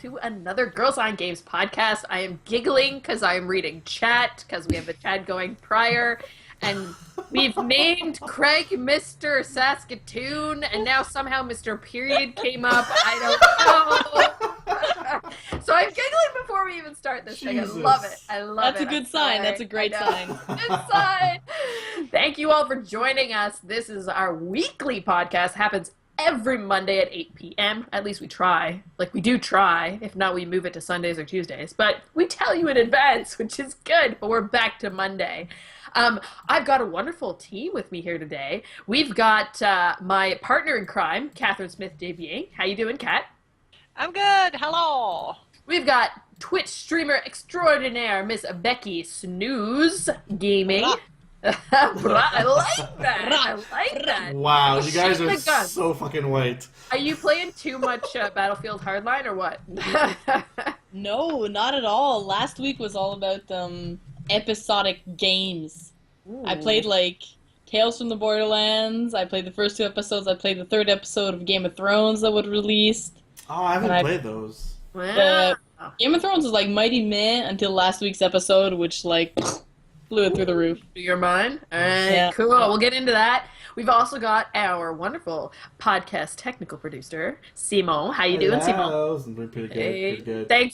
to another Girls on Games podcast. I am giggling because I am reading chat, because we have a chat going prior, and we've named Craig Mr. Saskatoon, and now somehow Mr. Period came up. I don't know. So I'm giggling before we even start this thing. I love it. I love That's it. a good sign. That's a great sign. Good sign. Thank you all for joining us. This is our weekly podcast. Happens every Monday at 8 p.m. At least we try. Like, we do try. If not, we move it to Sundays or Tuesdays. But we tell you in advance, which is good. But we're back to Monday. I've got a wonderful team with me here today. We've got my partner in crime, Catherine Smith-Davier. How you doing, Kat? I'm good. Hello. We've got Twitch streamer extraordinaire, Miss Becky Snooze Gaming. I like that. I like that. Wow, you guys are so fucking white. Are you playing too much Battlefield Hardline or what? No, not at all. Last week was all about episodic games. Ooh. I played like Tales from the Borderlands. I played the first 2 episodes. I played the 3rd episode of Game of Thrones that was released. Oh, I haven't played those. Wow. Game of Thrones was like mighty meh until last week's episode, which like blew it through the roof. Your mind? All right, yeah. Cool. We'll get into that. We've also got our wonderful podcast technical producer, Simon. How you doing, Simon? I'm doing pretty good. Hey. Pretty good.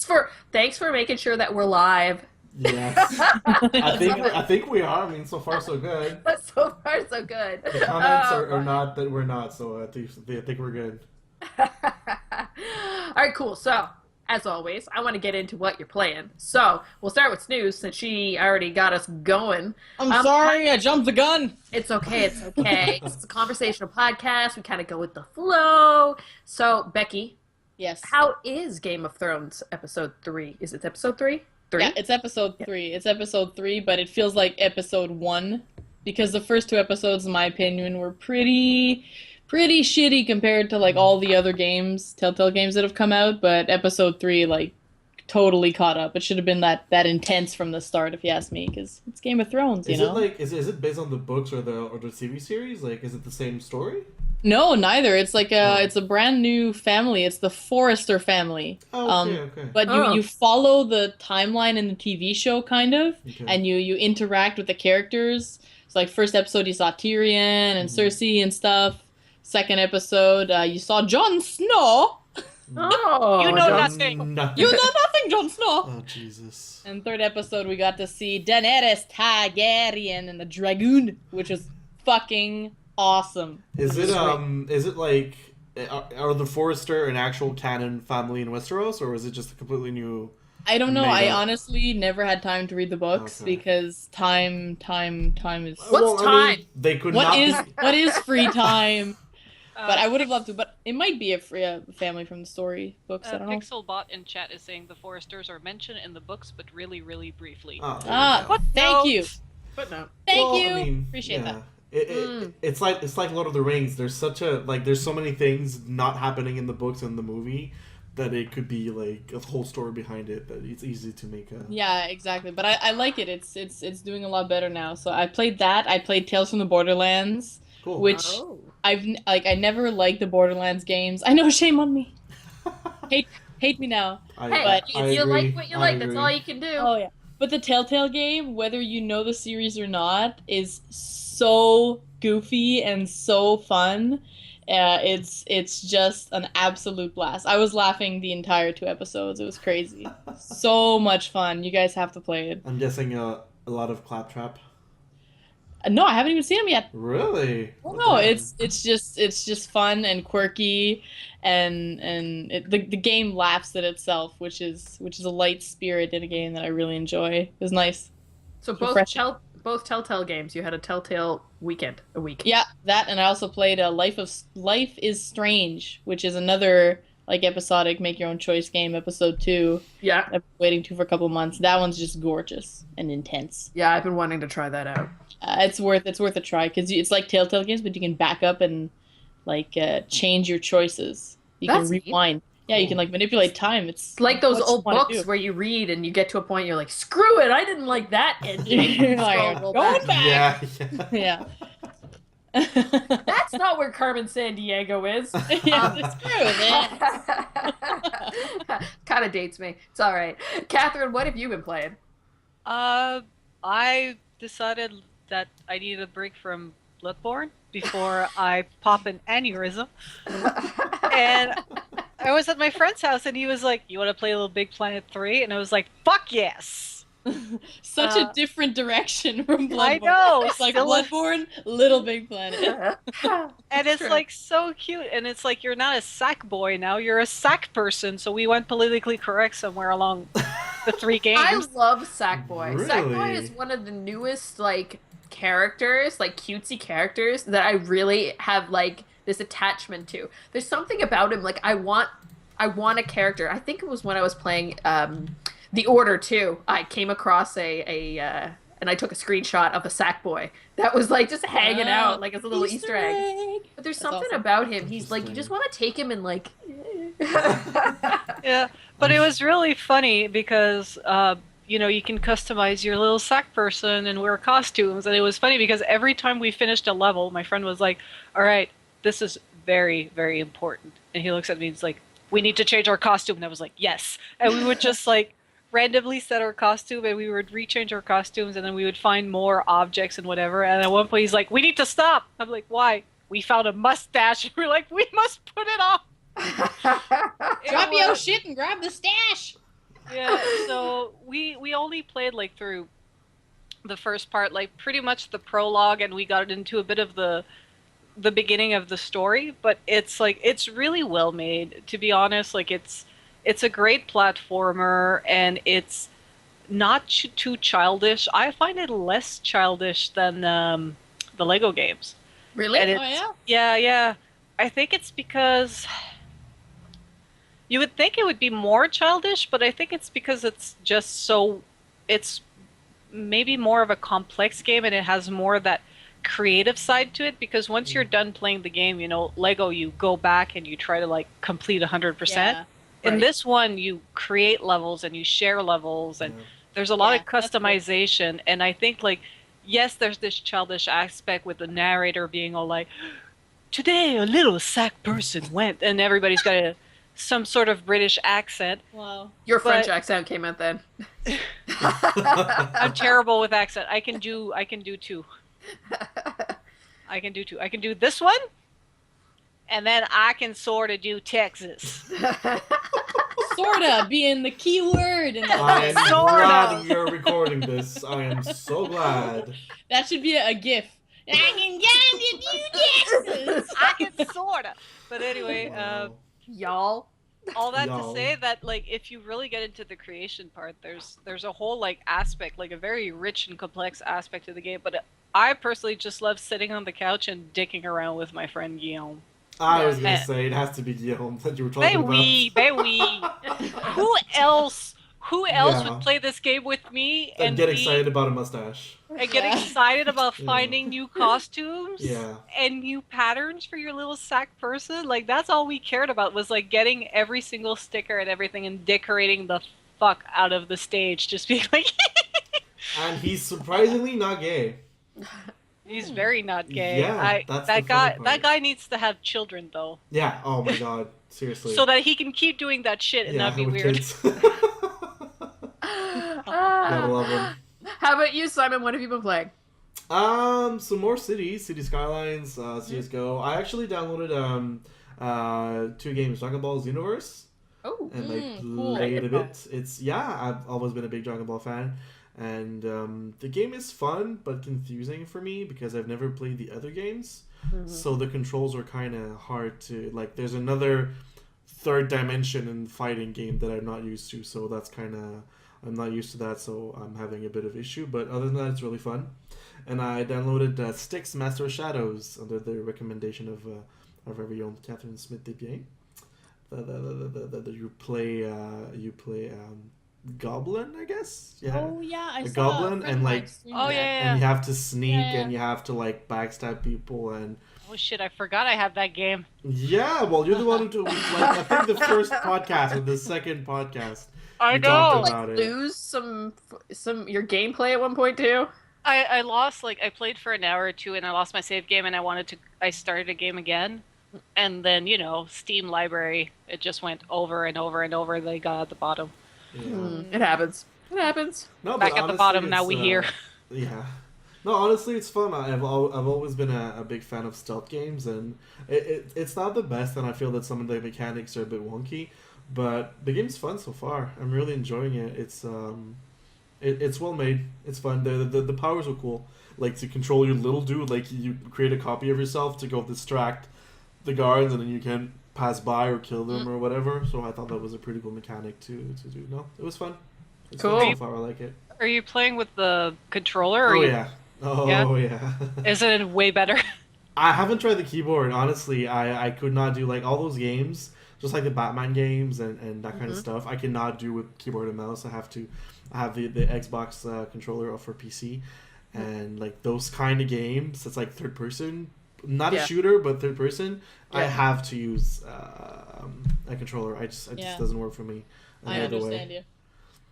Thanks for making sure that we're live. Yes. I think we are. I mean, so far so good. So far so good. The comments are not that we're not, so I think we're good. All right, cool. So, as always, I want to get into what you're playing. So, we'll start with Snooze, since she already got us going. I'm sorry, I jumped the gun. It's okay, it's okay. It's a conversational podcast. We kind of go with the flow. So, Becky. Yes. How is Game of Thrones episode 3? Is it episode 3? Yeah, it's episode 3. It's episode 3, but it feels like episode 1, because the first 2 episodes, in my opinion, were pretty shitty compared to like all the other games, Telltale games that have come out, but episode 3 like totally caught up. It should have been that intense from the start, if you ask me, because it's Game of Thrones, you know? Is it based on the books or the TV series? Like, is it the same story? No, neither. It's like it's a brand new family. It's the Forrester family. Oh, okay. But you follow the timeline in the TV show, kind of, and you interact with the characters. So like first episode you saw Tyrion and Cersei and stuff. Second episode you saw Jon Snow. Oh, you know nothing. You know nothing, Jon Snow. Oh, Jesus. And third episode we got to see Daenerys Targaryen and the Dragoon, which is fucking awesome. Is it like, are the Forrester an actual canon family in Westeros, or is it just a completely new? I don't know. I honestly never had time to read the books because time is. What's time? I mean, they could what not. What is free time? But I would have loved to. But it might be a family from the story books. I don't know. Pixelbot in chat is saying the Forresters are mentioned in the books, but really, really briefly. Thank you. Footnote. Thank you. I mean, appreciate that. It's like Lord of the Rings. There's there's so many things not happening in the books and the movie that it could be like a whole story behind it that it's easy to make a... Yeah, exactly. But I like it. It's doing a lot better now. So I played that. I played Tales from the Borderlands, which I never liked the Borderlands games. I know, shame on me. hate me now. You like what you like. That's all you can do. Oh yeah. But the Telltale game, whether you know the series or not, is so goofy and so fun. It's just an absolute blast. I was laughing the entire 2 episodes. It was crazy. So much fun. You guys have to play it. I'm guessing a lot of Claptrap. No, I haven't even seen them yet. Really? Well, no, it's just fun and quirky, and the game laughs at itself, which is a light spirit in a game that I really enjoy. It was nice. So both Telltale games, you had a Telltale a week. Yeah, that, and I also played Life is Strange, which is another like episodic make your own choice game, episode 2. Yeah. I've been waiting to for a couple months. That one's just gorgeous and intense. Yeah, I've been wanting to try that out. It's worth a try because it's like Telltale games, but you can back up and like change your choices. You can rewind. Neat. Yeah, you can like manipulate time. It's like those old books where you read and you get to a point you're like, screw it, I didn't like that ending. Like, go back. Yeah. Yeah. That's not where Carmen San Diego is. Yeah, screw that. Kind of dates me. It's all right. Catherine, what have you been playing? I decided that I needed a break from Bloodborne before I pop an aneurysm. And I was at my friend's house and he was like, "You want to play a little Big Planet 3?" And I was like, "Fuck yes!" Such a different direction from Bloodborne. I know! It's like still Bloodborne, Little Big Planet. And it's True. like so cute, and it's like you're not a sack boy now, you're a sack person, so we went politically correct somewhere along the 3 games. I love Sackboy. Really? Sackboy is one of the newest like characters, like cutesy characters that I really have like this attachment to. There's something about him like I want a character. I think it was when I was playing The Order 2. I came across and I took a screenshot of a Sackboy that was like just hanging out like as a little Easter egg. But there's That's something awesome. about him. He's like you just want to take him and like Yeah, but it was really funny because you know, you can customize your little sack person and wear costumes, and it was funny because every time we finished a level, my friend was like, "All right, this is very, very important," and he looks at me and he's like, "We need to change our costume," and I was like, "Yes," and we would just like randomly set our costume and we would rechange our costumes and then we would find more objects and whatever, and at one point he's like, "We need to stop." I'm like, "Why?" "We found a mustache." And we're like, "We must put it off." Drop your shit and grab the stash. Yeah, so we only played like through the first part, like pretty much the prologue, and we got into a bit of the beginning of the story, but it's like it's really well made, to be honest. Like it's a great platformer and it's not too childish. I find it less childish than the Lego games. Really? And Oh, it's, yeah? yeah. I think it's because you would think it would be more childish, but I think it's because it's just so, it's maybe more of a complex game and it has more of that creative side to it, because once you're done playing the game, you know, Lego, you go back and you try to like complete 100%. Yeah. In Right. this one, you create levels and you share levels, and there's a lot Yeah, of that's cool. customization. And I think, like, yes, there's this childish aspect with the narrator being all like, "Today a little sack person went," and everybody's got some sort of British accent. Wow. Your French But- accent came out then. I'm terrible with accent. I can do two. I can do two. I can do this one, and then I can sort of do Texas. Sorta being the key word. And I am Sorta. glad you're recording this. I am so glad. that should be a GIF. I can get you Texas. I can sort of. But anyway, Wow. Y'all. all that Y'all. to say that, like, if you really get into the creation part, there's a whole like aspect, like a very rich and complex aspect to the game. But I personally just love sitting on the couch and dicking around with my friend Guillaume. I was Yeah. gonna say it has to be Guillaume that you were talking about. Baby. Who else Yeah. would play this game with me And and get be- excited about a mustache. and get Yeah. excited about Yeah. finding new costumes Yeah. and new patterns for your little sack person? Like, that's all we cared about, was like getting every single sticker and everything and decorating the fuck out of the stage. Just being like, And he's surprisingly not gay. he's very not gay. Yeah, that's that the guy funny part. that guy needs to have children though, Yeah. Oh my god. Seriously. so that he can keep doing that shit and not be with weird. kids. Gotta love him. How about you, Simon? What have you been playing? Some more City Skylines, CS:GO. I actually downloaded 2 games, Dragon Ball Xenoverse, Oh, and I cool. played a bit. I've always been a big Dragon Ball fan, and the game is fun but confusing for me because I've never played the other games, so the controls are kind of hard to like. There's another third dimension in fighting game that I'm not used to, so that's kind of. I'm not used to that, so I'm having a bit of issue. But other than that, it's really fun. And I downloaded Styx Master of Shadows under the recommendation of our very own Catherine Smith Desbiens. You play Goblin, I guess. Yeah. Oh yeah, I A saw goblin a friend and, of mine like- stream Oh, that. yeah. And you have to sneak Yeah. and you have to like backstab people and Oh shit, I forgot I had that game. yeah. Well, you're the one who like I think the first podcast or the second podcast. I You talked know. about it. lose some your gameplay at one point too. I lost, like, I played for an hour or two and I lost my save game and I started a game again. And then, Steam library, it just went over and over and over. They got at the bottom. Yeah. It happens. It happens. No, but Back at the honestly, bottom, now it's, we hear. Yeah. No, honestly, it's fun. I've always been a big fan of stealth games, and it's not the best, and I feel that some of the mechanics are a bit wonky, but the game's fun so far. I'm really enjoying it. It's well made. It's fun. The powers are cool. Like to control your little dude, like you create a copy of yourself to go distract the guards, and then you can pass by or kill them or whatever. So I thought that was a pretty cool mechanic to do. No, it was fun. It's Cool. fun so far. I like it. Are you playing with the controller? Or Oh you... yeah. Oh yeah. Is it way better? I haven't tried the keyboard. Honestly, I could not do like all those games, just like the Batman games and that kind of stuff. I cannot do with keyboard and mouse. I have the Xbox controller for PC, and like those kind of games. It's like third person, not a shooter, but third person. I have to use a controller. It just doesn't work for me. I understand you.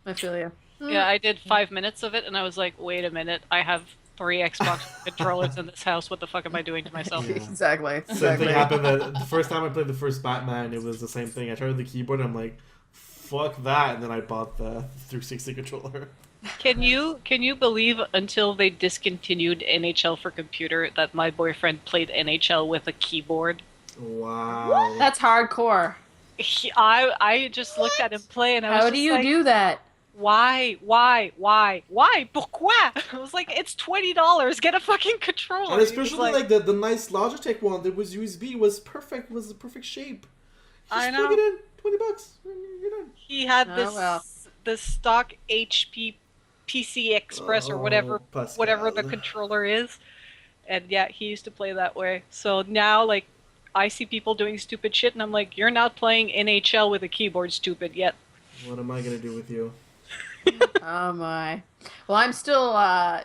I feel you. Yeah, I did 5 minutes of it and I was like, wait a minute, I have 3 Xbox controllers in this house. What the fuck am I doing to myself? Yeah. Exactly. Same thing happened the first time I played the first Batman. It was the same thing. I tried with the keyboard. And I'm like, fuck that, and then I bought the 360 controller. Can you believe until they discontinued NHL for computer that my boyfriend played NHL with a keyboard? Wow. That's hardcore. I just looked at him play and I was How just do you like, do that? Why? Pourquoi? I was like, it's $20. Get a fucking controller. And He's especially like the nice Logitech one that was USB was perfect. Was the perfect shape. Just I know. plug it in. $20. You're done. He had Oh, this stock HP PC Express or whatever Pascal. the controller is, and yeah, he used to play that way. So now, like, I see people doing stupid shit, and I'm like, you're not playing NHL with a keyboard, stupid, yet. What am I gonna do with you? Oh my. Well, I'm still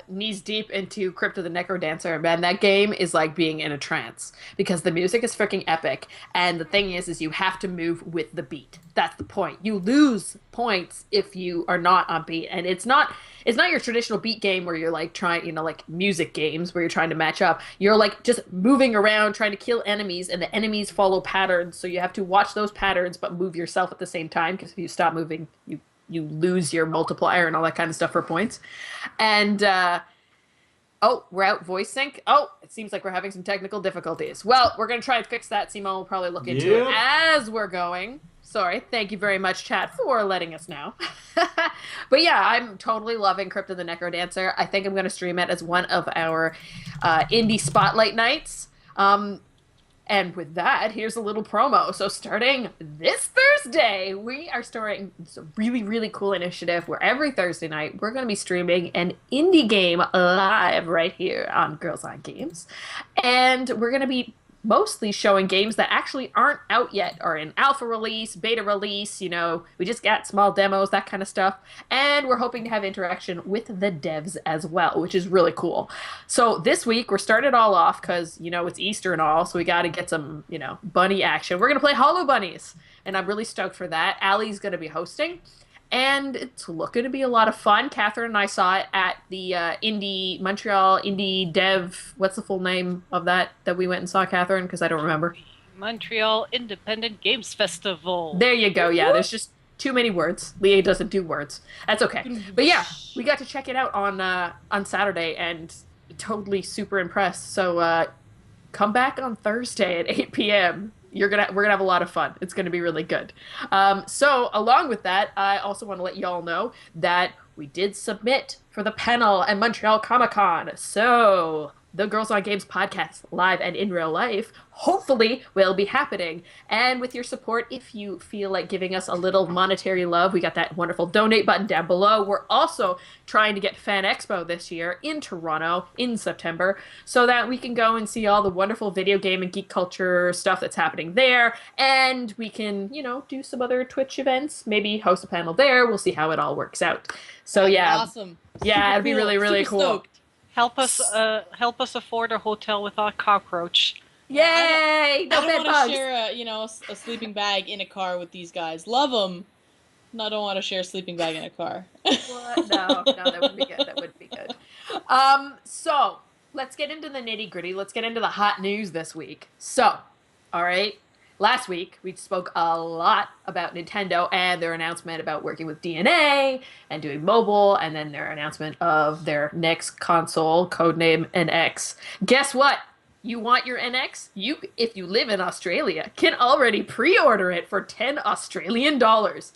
knees deep into Crypt of the Necrodancer. Man, that game is like being in a trance because the music is freaking epic. And the thing is you have to move with the beat. That's the point. You lose points if you are not on beat. And it's not your traditional beat game where you're like trying, like music games where you're trying to match up. You're like just moving around trying to kill enemies, and the enemies follow patterns. So you have to watch those patterns but move yourself at the same time, because if you stop moving, you lose your multiplier and all that kind of stuff for points. And, we're out voice sync. Oh, it seems like we're having some technical difficulties. Well, we're going to try and fix that. Simone will probably look into it as we're going. Sorry. Thank you very much, chat, for letting us know. But yeah, I'm totally loving Crypt of the Necrodancer. I think I'm going to stream it as one of our indie spotlight nights. And with that, here's a little promo. So starting this Thursday, we are starting this really, really cool initiative where every Thursday night, we're going to be streaming an indie game live right here on Girls on Games. And we're going to be mostly showing games that actually aren't out yet, or in alpha release, beta release, we just got small demos, that kind of stuff. And we're hoping to have interaction with the devs as well, which is really cool. So this week, we're starting it all off because, it's Easter and all, so we got to get some, bunny action. We're going to play Hollow Bunnies, and I'm really stoked for that. Allie's going to be hosting. And it's looking to be a lot of fun. Catherine and I saw it at the Montreal Indie Dev. What's the full name of that we went and saw, Catherine? Because I don't remember. Montreal Independent Games Festival. There you go. Yeah, there's just too many words. Leah doesn't do words. That's okay. But yeah, we got to check it out on Saturday and totally super impressed. So come back on Thursday at 8 p.m. We're gonna have a lot of fun. It's gonna be really good. So along with that, I also want to let you all know that we did submit for the panel at Montreal Comic Con. So the Girls on Games podcast, live and in real life, hopefully will be happening. And with your support, if you feel like giving us a little monetary love, we got that wonderful donate button down below. We're also trying to get Fan Expo this year in Toronto in September so that we can go and see all the wonderful video game and geek culture stuff that's happening there. And we can, do some other Twitch events, maybe host a panel there. We'll see how it all works out. So yeah. Awesome. Yeah, it'd be really, really cool. Stoked. Help us afford a hotel without a cockroach. Yay! I No don't bed want bugs. to share a sleeping bag in a car with these guys. Love them. No, I don't want to share a sleeping bag in a car. What? No, that would be good. That would be good. So let's get into the nitty gritty. Let's get into the hot news this week. So, all right. Last week we spoke a lot about Nintendo and their announcement about working with DNA and doing mobile, and then their announcement of their next console, codename NX. Guess what? You want your NX? You, if you live in Australia, can already pre-order it for $10 Australian. That's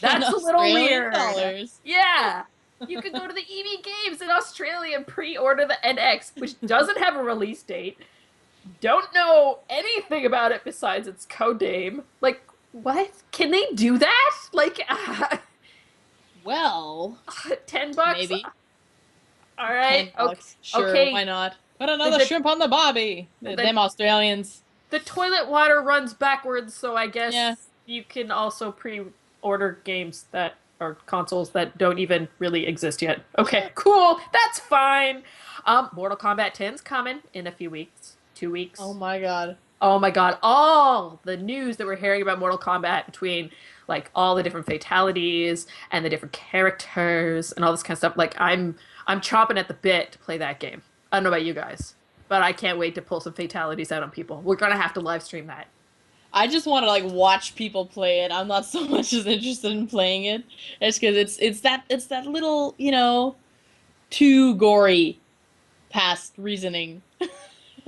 a little weird. $10. Yeah. You could go to the EV Games in Australia and pre-order the NX, which doesn't have a release date. Don't know anything about it besides its code name. Like, what? Can they do that? Like, Well, $10? maybe. All right. $10. Sure, okay. why not? Put another shrimp on the bobby. Them Australians. The toilet water runs backwards, so I guess Yeah. you can also pre-order games that are consoles that don't even really exist yet. Okay, cool. That's fine. Mortal Kombat 10's coming in a few weeks. 2 weeks. Oh my god. Oh my god, all the news that we're hearing about Mortal Kombat between like all the different fatalities and the different characters and all this kind of stuff. Like I'm chomping at the bit to play that game. I don't know about you guys, but I can't wait to pull some fatalities out on people. We're gonna have to live stream that. I just want to like watch people play it. I'm not so much as interested in playing it. It's because it's that little, you know, too gory past reasoning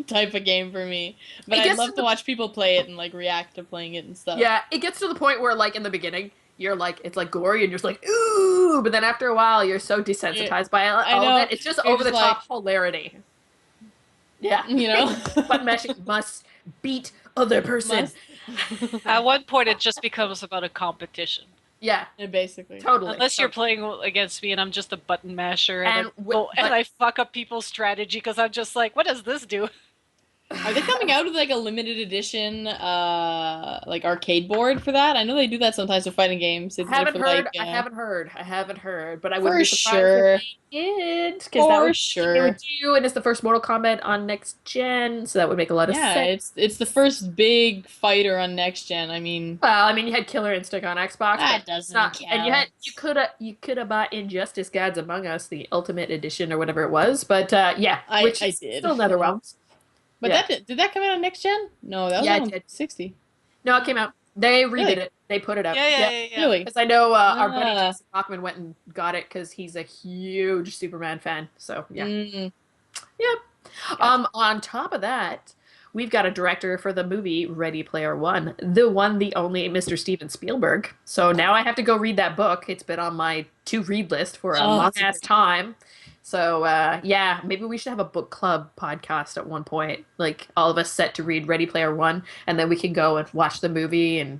type of game for me. But I'd love to watch people play it and like react to playing it and stuff. Yeah, it gets to the point where like in the beginning you're like it's like gory and you're just like ooh, but then after a while you're so desensitized by all of it. It's just over the top hilarity. Yeah, you know, button mashing must beat other person. At one point, it just becomes about a competition. Yeah, basically. Totally. Unless you're playing against me and I'm just a button masher and I fuck up people's strategy because I'm just like, what does this do? Are they coming out with like a limited edition, like arcade board for that? I know they do that sometimes with fighting games. I haven't heard, but I wouldn't be surprised if they did. Because that would they would do, and it's the first Mortal Kombat on next gen, so that would make a lot of sense. Yeah, it's the first big fighter on next gen. I mean, you had Killer Instinct on Xbox. That doesn't count. And you could have bought Injustice: Gods Among Us, the Ultimate Edition or whatever it was. But I did. Still NetherRealms. But did that come out on next gen? No, that was on 60. No, it came out. They redid it. They put it up. Yeah. Really? Because I know our buddy Jason Bachman went and got it because he's a huge Superman fan. So yeah. Yep. On top of that, we've got a director for the movie Ready Player One, the one, the only Mr. Steven Spielberg. So now I have to go read that book. It's been on my to-read list for a long ass time. So, maybe we should have a book club podcast at one point. Like, all of us set to read Ready Player One, and then we can go and watch the movie and,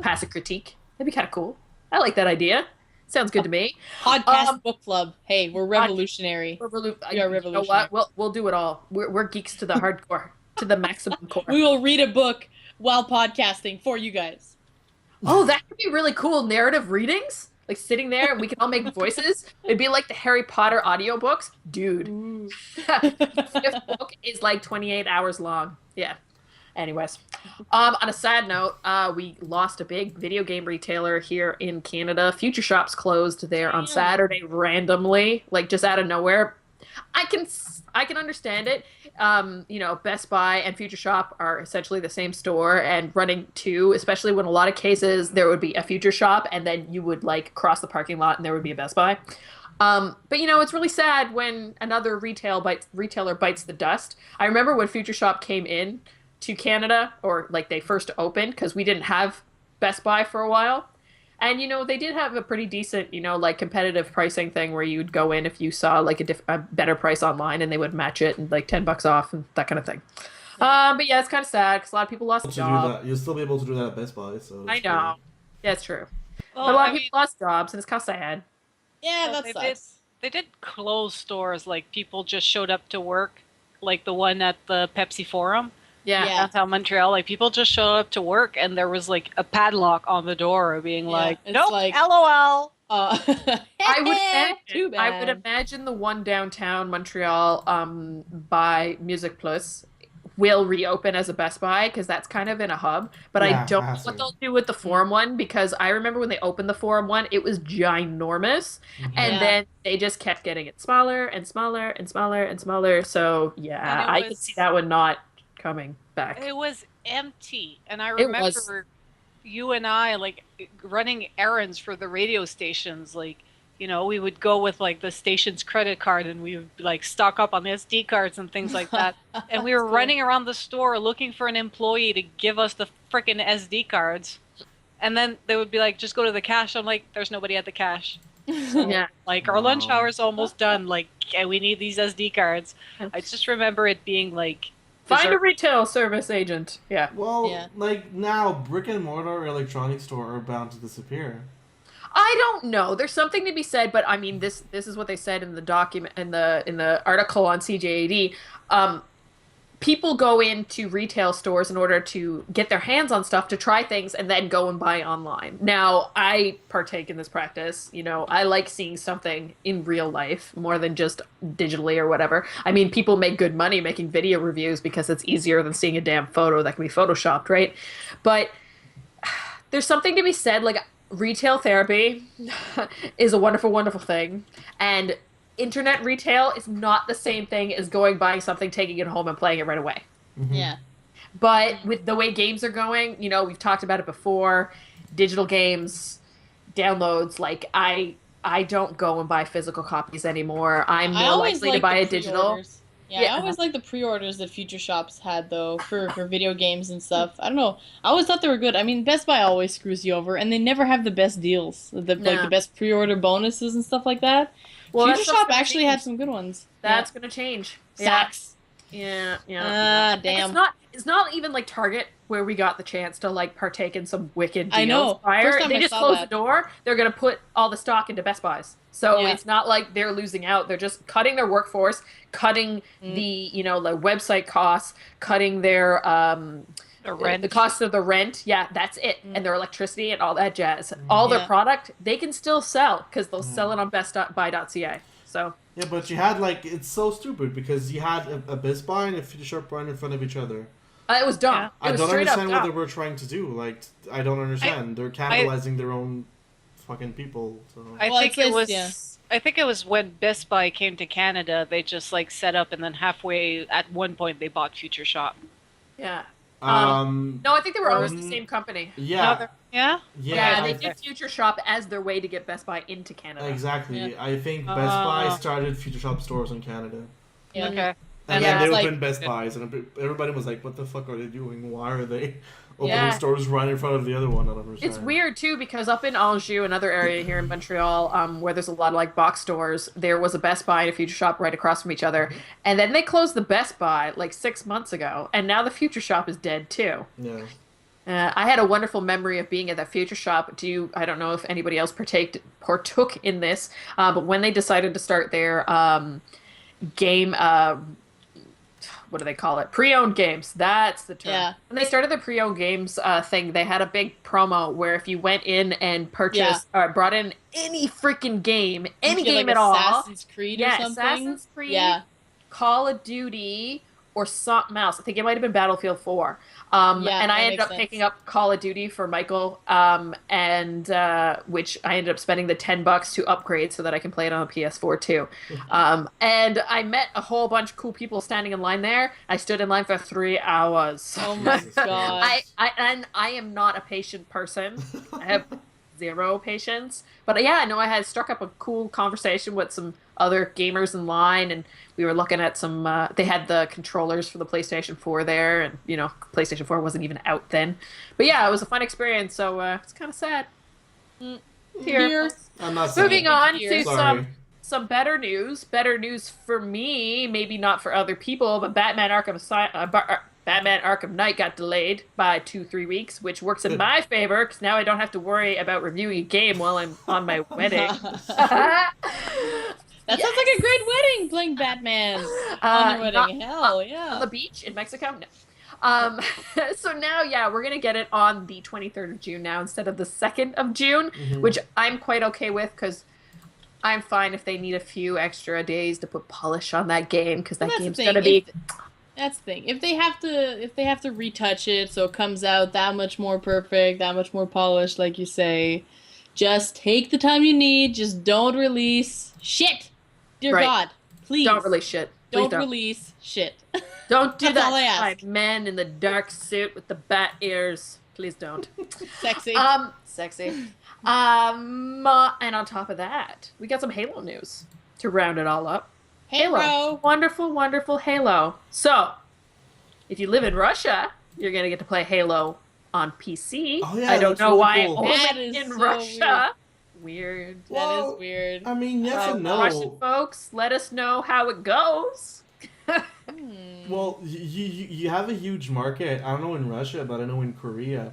pass a critique. That'd be kind of cool. I like that idea. Sounds good to me. Podcast book club. Hey, we're revolutionary. We are revolutionary. You know what? We'll do it all. We're geeks to the hardcore, to the maximum core. We will read a book while podcasting for you guys. Oh, that could be really cool. Narrative readings? Like sitting there and we can all make voices. It'd be like the Harry Potter audiobooks. Dude. The fifth book is like 28 hours long. Yeah. Anyways. On a sad note, we lost a big video game retailer here in Canada. Future Shop's closed there on Saturday randomly, like just out of nowhere. I can understand it. Best Buy and Future Shop are essentially the same store and running two, especially when a lot of cases there would be a Future Shop and then you would like cross the parking lot and there would be a Best Buy. But it's really sad when another retailer bites the dust. I remember when Future Shop came in to Canada, or like they first opened, because we didn't have Best Buy for a while. And, they did have a pretty decent, like competitive pricing thing where you'd go in if you saw like a better price online and they would match it and like $10 off and that kind of thing. But yeah, it's kind of sad because a lot of people lost jobs. You'll still be able to do that at Best Buy. So I know. Yeah, it's true. Well, but a lot of people lost jobs and it's kind of sad. Yeah, that sucks. They did close stores, like people just showed up to work, like the one at the Pepsi Forum. Yeah. Downtown Montreal, like people just showed up to work and there was like a padlock on the door being like, nope, like, LOL. I would imagine the one downtown Montreal by Music Plus will reopen as a Best Buy because that's kind of in a hub. But I Yeah, don't it know has what to. they'll do with the Forum one because I remember when they opened the Forum one, it was ginormous, and Yeah. then they just kept getting it smaller and smaller and smaller and smaller. So And yeah, I could see that one not coming back. it was empty. And I It was. remember you and I like running errands for the radio stations. Like, you know, we would go with like the station's credit card and we would like stock up on the SD cards and things like that. And we were That's cool. running around the store looking for an employee to give us the frickin' SD cards. And then they would be like, just go to the cash. I'm like, there's nobody at the cash. So, Yeah. like, our lunch Wow. hour is almost done. Like, yeah, we need these SD cards. I just remember it being like, Find a dessert- retail service agent. Yeah. Well, Yeah. like now, brick and mortar electronics store are bound to disappear. I don't know. There's something to be said, but I mean this is what they said in the document in the article on CJAD. People go into retail stores in order to get their hands on stuff to try things and then go and buy online. Now, I partake in this practice. You know, I like seeing something in real life more than just digitally or whatever. I mean, people make good money making video reviews because it's easier than seeing a damn photo that can be photoshopped, right? But there's something to be said, like retail therapy is a wonderful, wonderful thing. And internet retail is not the same thing as going buying something, taking it home, and playing it right away. Yeah. But with the way games are going, you know, we've talked about it before, digital games, downloads, like I don't go and buy physical copies anymore. I'm I more always likely to like buy the a digital. pre-orders. Yeah, Yeah. I always like the pre-orders that Future Shops had though for video games and stuff. I don't know. I always thought they were good. I mean, Best Buy always screws you over, and they never have the best deals, like No. the best pre-order bonuses and stuff like that. Well, Future that's what's Shop gonna actually change. had some good ones. That's gonna change. Yeah. Sucks. Yeah, yeah. Ah, And damn. It's not even like Target where we got the chance to like partake in some wicked deals I know. prior. First time They I just saw close that. the door. They're gonna put all the stock into Best Buys. So Yeah. it's not like they're losing out. They're just cutting their workforce, cutting Mm. the, you know, the website costs, cutting their the rent. the cost of the rent. Yeah, that's it. Mm. And their electricity and all that jazz. All their Yeah. product, they can still sell because they'll sell it on bestbuy.ca. So Yeah, but you had like it's so stupid because you had a Best Buy and a Future Shop right in front of each other. it was dumb. Yeah. It I was don't straight up understand what dumb. they were trying to do. Like, I don't understand. They're cannibalizing their own fucking people. So. I Well, think it's- it was. yeah. I think it was when Best Buy came to Canada. They just like set up, and then halfway at one point they bought Future Shop. Yeah. Um, No, I think they were always the Um, same company. yeah, Yeah. Yeah, I they did Future Shop as their way to get Best Buy into Canada. exactly. Yeah. I think Best Buy started Future Shop stores in Canada, Yeah. Okay. and Yeah, then they it's opened like- Best Buys, and everybody was like, "What the fuck are they doing? Why are they opening Yeah. stores right in front of the other one?" I don't understand. It's weird too because up in Anjou, another area here in Montreal, where there's a lot of like box stores, there was a Best Buy and a Future Shop right across from each other, and then they closed the Best Buy like 6 months ago, and now the Future Shop is dead too. Yeah. I had a wonderful memory of being at that Future Shop. I don't know if anybody else partook in this, but when they decided to start their game, what do they call it? Pre-owned games. That's the term. Yeah. When they started the pre-owned games thing, they had a big promo where if you went in and purchased or brought in any freaking game, any You get, game like, at all, Assassin's Creed or yeah, something. Assassin's Creed, Yeah. Call of Duty, or something else. I think it might have been Battlefield 4. Yeah, and that I ended makes up sense. picking up Call of Duty for Michael, and which I ended up spending the $10 to upgrade so that I can play it on a PS4 too. And I met a whole bunch of cool people standing in line there. I stood in line for 3 hours. Oh my Jesus god. I am not a patient person. I have zero patience. But yeah, no, I had struck up a cool conversation with some other gamers in line, and we were looking at some. They had the controllers for the PlayStation 4 there, and you know, PlayStation 4 wasn't even out then. But yeah, it was a fun experience. So it's kind of sad. Here. I'm not saying. Moving on Here. to Sorry. some better news. Better news for me, maybe not for other people, but Batman Arkham Knight got delayed by 2-3 weeks, which works in my favor because now I don't have to worry about reviewing a game while I'm on my wedding. That sounds like a great wedding, playing Batman on your wedding. Hell yeah. On the beach in Mexico? No. So now, yeah, we're going to get it on the 23rd of June now instead of the 2nd of June, which I'm quite okay with because I'm fine if they need a few extra days to put polish on that game because that That's the game's thing, going to be That's the thing. If they have to retouch it so it comes out that much more perfect, that much more polished, like you say, just take the time you need. Just don't release shit. Dear Right. God, please Don't release shit. Please don't release shit. Don't do That's all I that. ask. Man in the dark suit with the bat ears. Please don't. Sexy. Sexy. And on top of that, we got some Halo news to round it all up. Halo. Wonderful, wonderful Halo. So, if you live in Russia, you're going to get to play Halo on PC. Oh, yeah, I don't that's know really why cool. only That is in so Russia. Weird. That Well, is weird. I mean, yes and no. Russian folks, let us know how it goes. Well, you have a huge market. I don't know in Russia, but I know in Korea,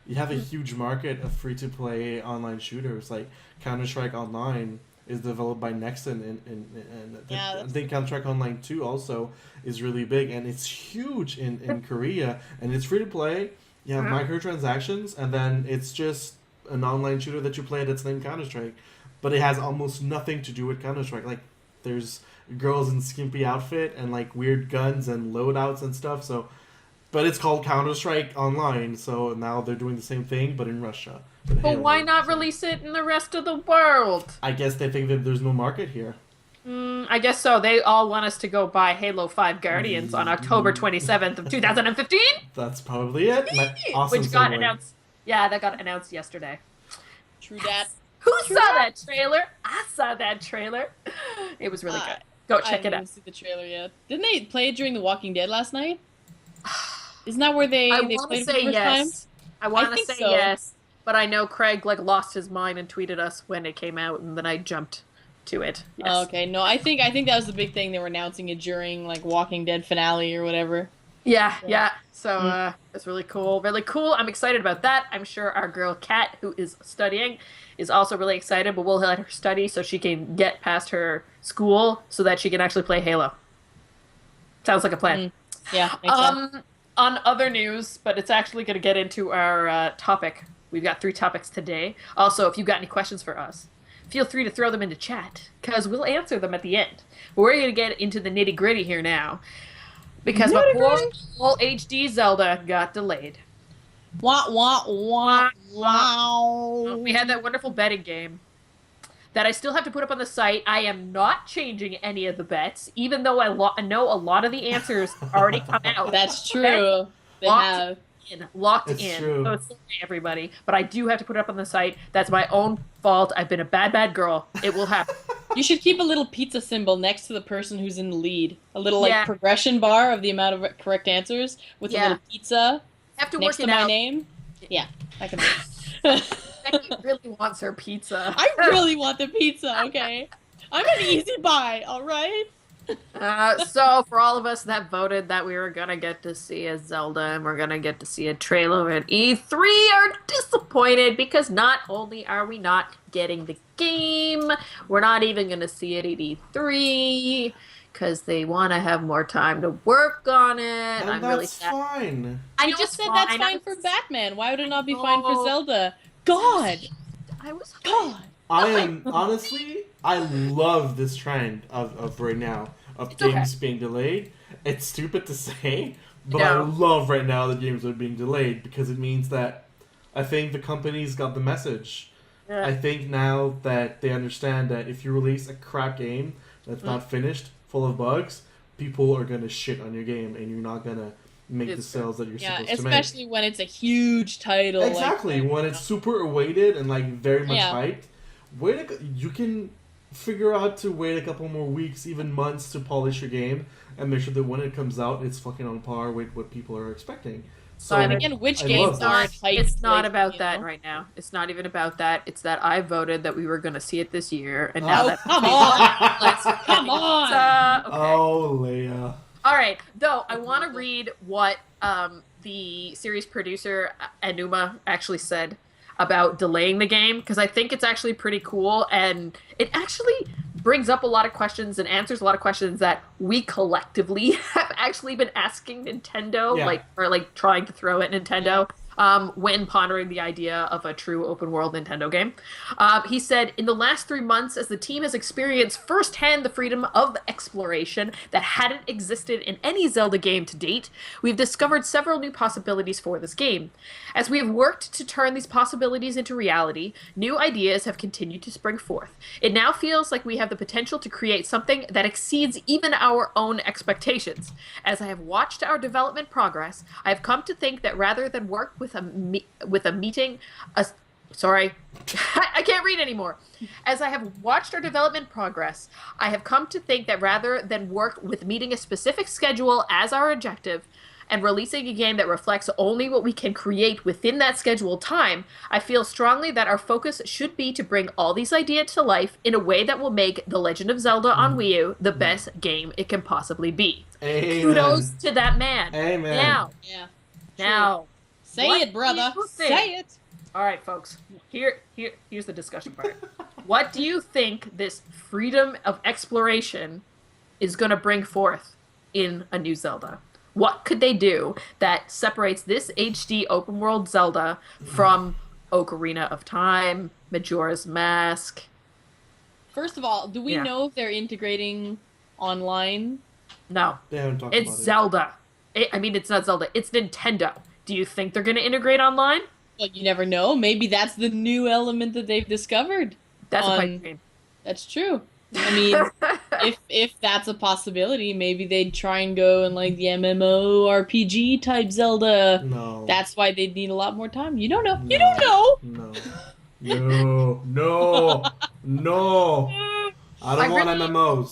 you have a huge market of free-to-play online shooters. Like Counter-Strike Online is developed by Nexon, and Yeah, I think Counter-Strike Online 2 also is really big, and it's huge in Korea, and it's free-to-play. You have microtransactions, and then it's just an online shooter that you play that's named Counter-Strike. But it has almost nothing to do with Counter-Strike. Like, there's girls in skimpy outfit and like weird guns and loadouts and stuff. So, but it's called Counter Strike Online. So now they're doing the same thing, but in Russia. with But Halo. why not So release it in the rest of the world? I guess they think that there's no market here. I guess so. They all want us to go buy Halo 5 Guardians on October 27th of 2015, That's probably it. Awesome which got segue. announced. Yeah, that got announced yesterday. True that. Who saw that trailer? I saw that trailer. It was really good. Go I check it didn't out. even see the trailer yet. Didn't they play it during The Walking Dead last night? Isn't that where they I they want played to it for say the first time? yes. I want to think say so. yes, but I know Craig like lost his mind and tweeted us when it came out, and then I jumped to it. Yes. Oh, okay, no, I think that was the big thing. They were announcing it during like Walking Dead finale or whatever. Yeah. So it's really cool. Really cool. I'm excited about that. I'm sure our girl Kat, who is studying, is also really excited, but we'll let her study so she can get past her school so that she can actually play Halo. Sounds like a plan. Yeah, makes sense. On other news, but it's actually going to get into our topic. We've got 3 topics today. Also, if you've got any questions for us, feel free to throw them into chat, because we'll answer them at the end. But we're going to get into the nitty-gritty here now, because my poor old HD Zelda got delayed. Wah wah wah wow. We had that wonderful betting game that I still have to put up on the site. I am not changing any of the bets, even though I know a lot of the answers already come out. That's true. They have. Locked It's in. true. So it's okay, everybody. But I do have to put it up on the site. That's my own fault. I've been a bad girl. It will happen. You should keep a little pizza symbol next to the person who's in the lead. A little like Yeah. progression bar of the amount of correct answers with a little pizza I have to next work to it my out. name. Yeah, I can do it. Becky really wants her pizza. I really want the pizza, okay? I'm an easy buy, alright? So for all of us that voted that we were gonna get to see a Zelda and we're gonna get to see a trailer at E3 are disappointed, because not only are we not getting the game, we're not even gonna see it at E3 because they want to have more time to work on it. And I'm that's really sad. fine. I You know just it's said that's fine. fine for Batman. Why would it not be fine for No. Zelda? God! I was God! I am honestly, I love this trend of right now of It's okay. games being delayed. It's stupid to say, but No. I love right now that games are being delayed, because it means that I think the companies got the message. Yeah. I think now that they understand that if you release a crap game that's not finished, full of bugs, people are gonna shit on your game, and you're not gonna make the It's sales that you're Yeah, supposed to make. especially when it's a huge title. Exactly, Like, when it's super awaited and like very much Yeah. hyped. You can figure out to wait a couple more weeks, even months, to polish your game and make sure that when it comes out, it's fucking on par with what people are expecting. So and again, which I games love aren't this. hyped? It's not like, about you that know? right now. It's not even about that. It's that I voted that we were going to see it this year, and now Oh, that come on! let's Come on! okay. Oh, Leia. All right. Though I want to read what the series producer Anuma actually said about delaying the game, because I think it's actually pretty cool, and it actually brings up a lot of questions and answers a lot of questions that we collectively have actually been asking Nintendo, Yeah. or trying to throw at Nintendo. when pondering the idea of a true open world Nintendo game. He said, in the last 3 months, as the team has experienced firsthand the freedom of exploration that hadn't existed in any Zelda game to date, we've discovered several new possibilities for this game. As we have worked to turn these possibilities into reality, new ideas have continued to spring forth. It now feels like we have the potential to create something that exceeds even our own expectations. As I have watched our development progress, I have come to think that rather than work sorry, I can't read anymore. As I have watched our development progress, I have come to think that rather than work with meeting a specific schedule as our objective and releasing a game that reflects only what we can create within that scheduled time, I feel strongly that our focus should be to bring all these ideas to life in a way that will make The Legend of Zelda on Wii U the best game it can possibly be. Amen. Kudos to that man. Amen. Now, Yeah. now, Say what it, brother. do you think? Say it. All right, folks. Here's the discussion part. What do you think this freedom of exploration is going to bring forth in a new Zelda? What could they do that separates this HD open world Zelda from Ocarina of Time, Majora's Mask? First of all, do we know if they're integrating online? No. They haven't talked It's about Zelda. It's not Zelda. It's Nintendo. Do you think they're going to integrate online? Well, you never know. Maybe that's the new element that they've discovered. That's a pipe dream. That's true. I mean, if that's a possibility, maybe they'd try and go in like the MMO RPG type Zelda. No. That's why they'd need a lot more time. You don't know. No. You don't know. No. No. No. No. I don't want MMOs.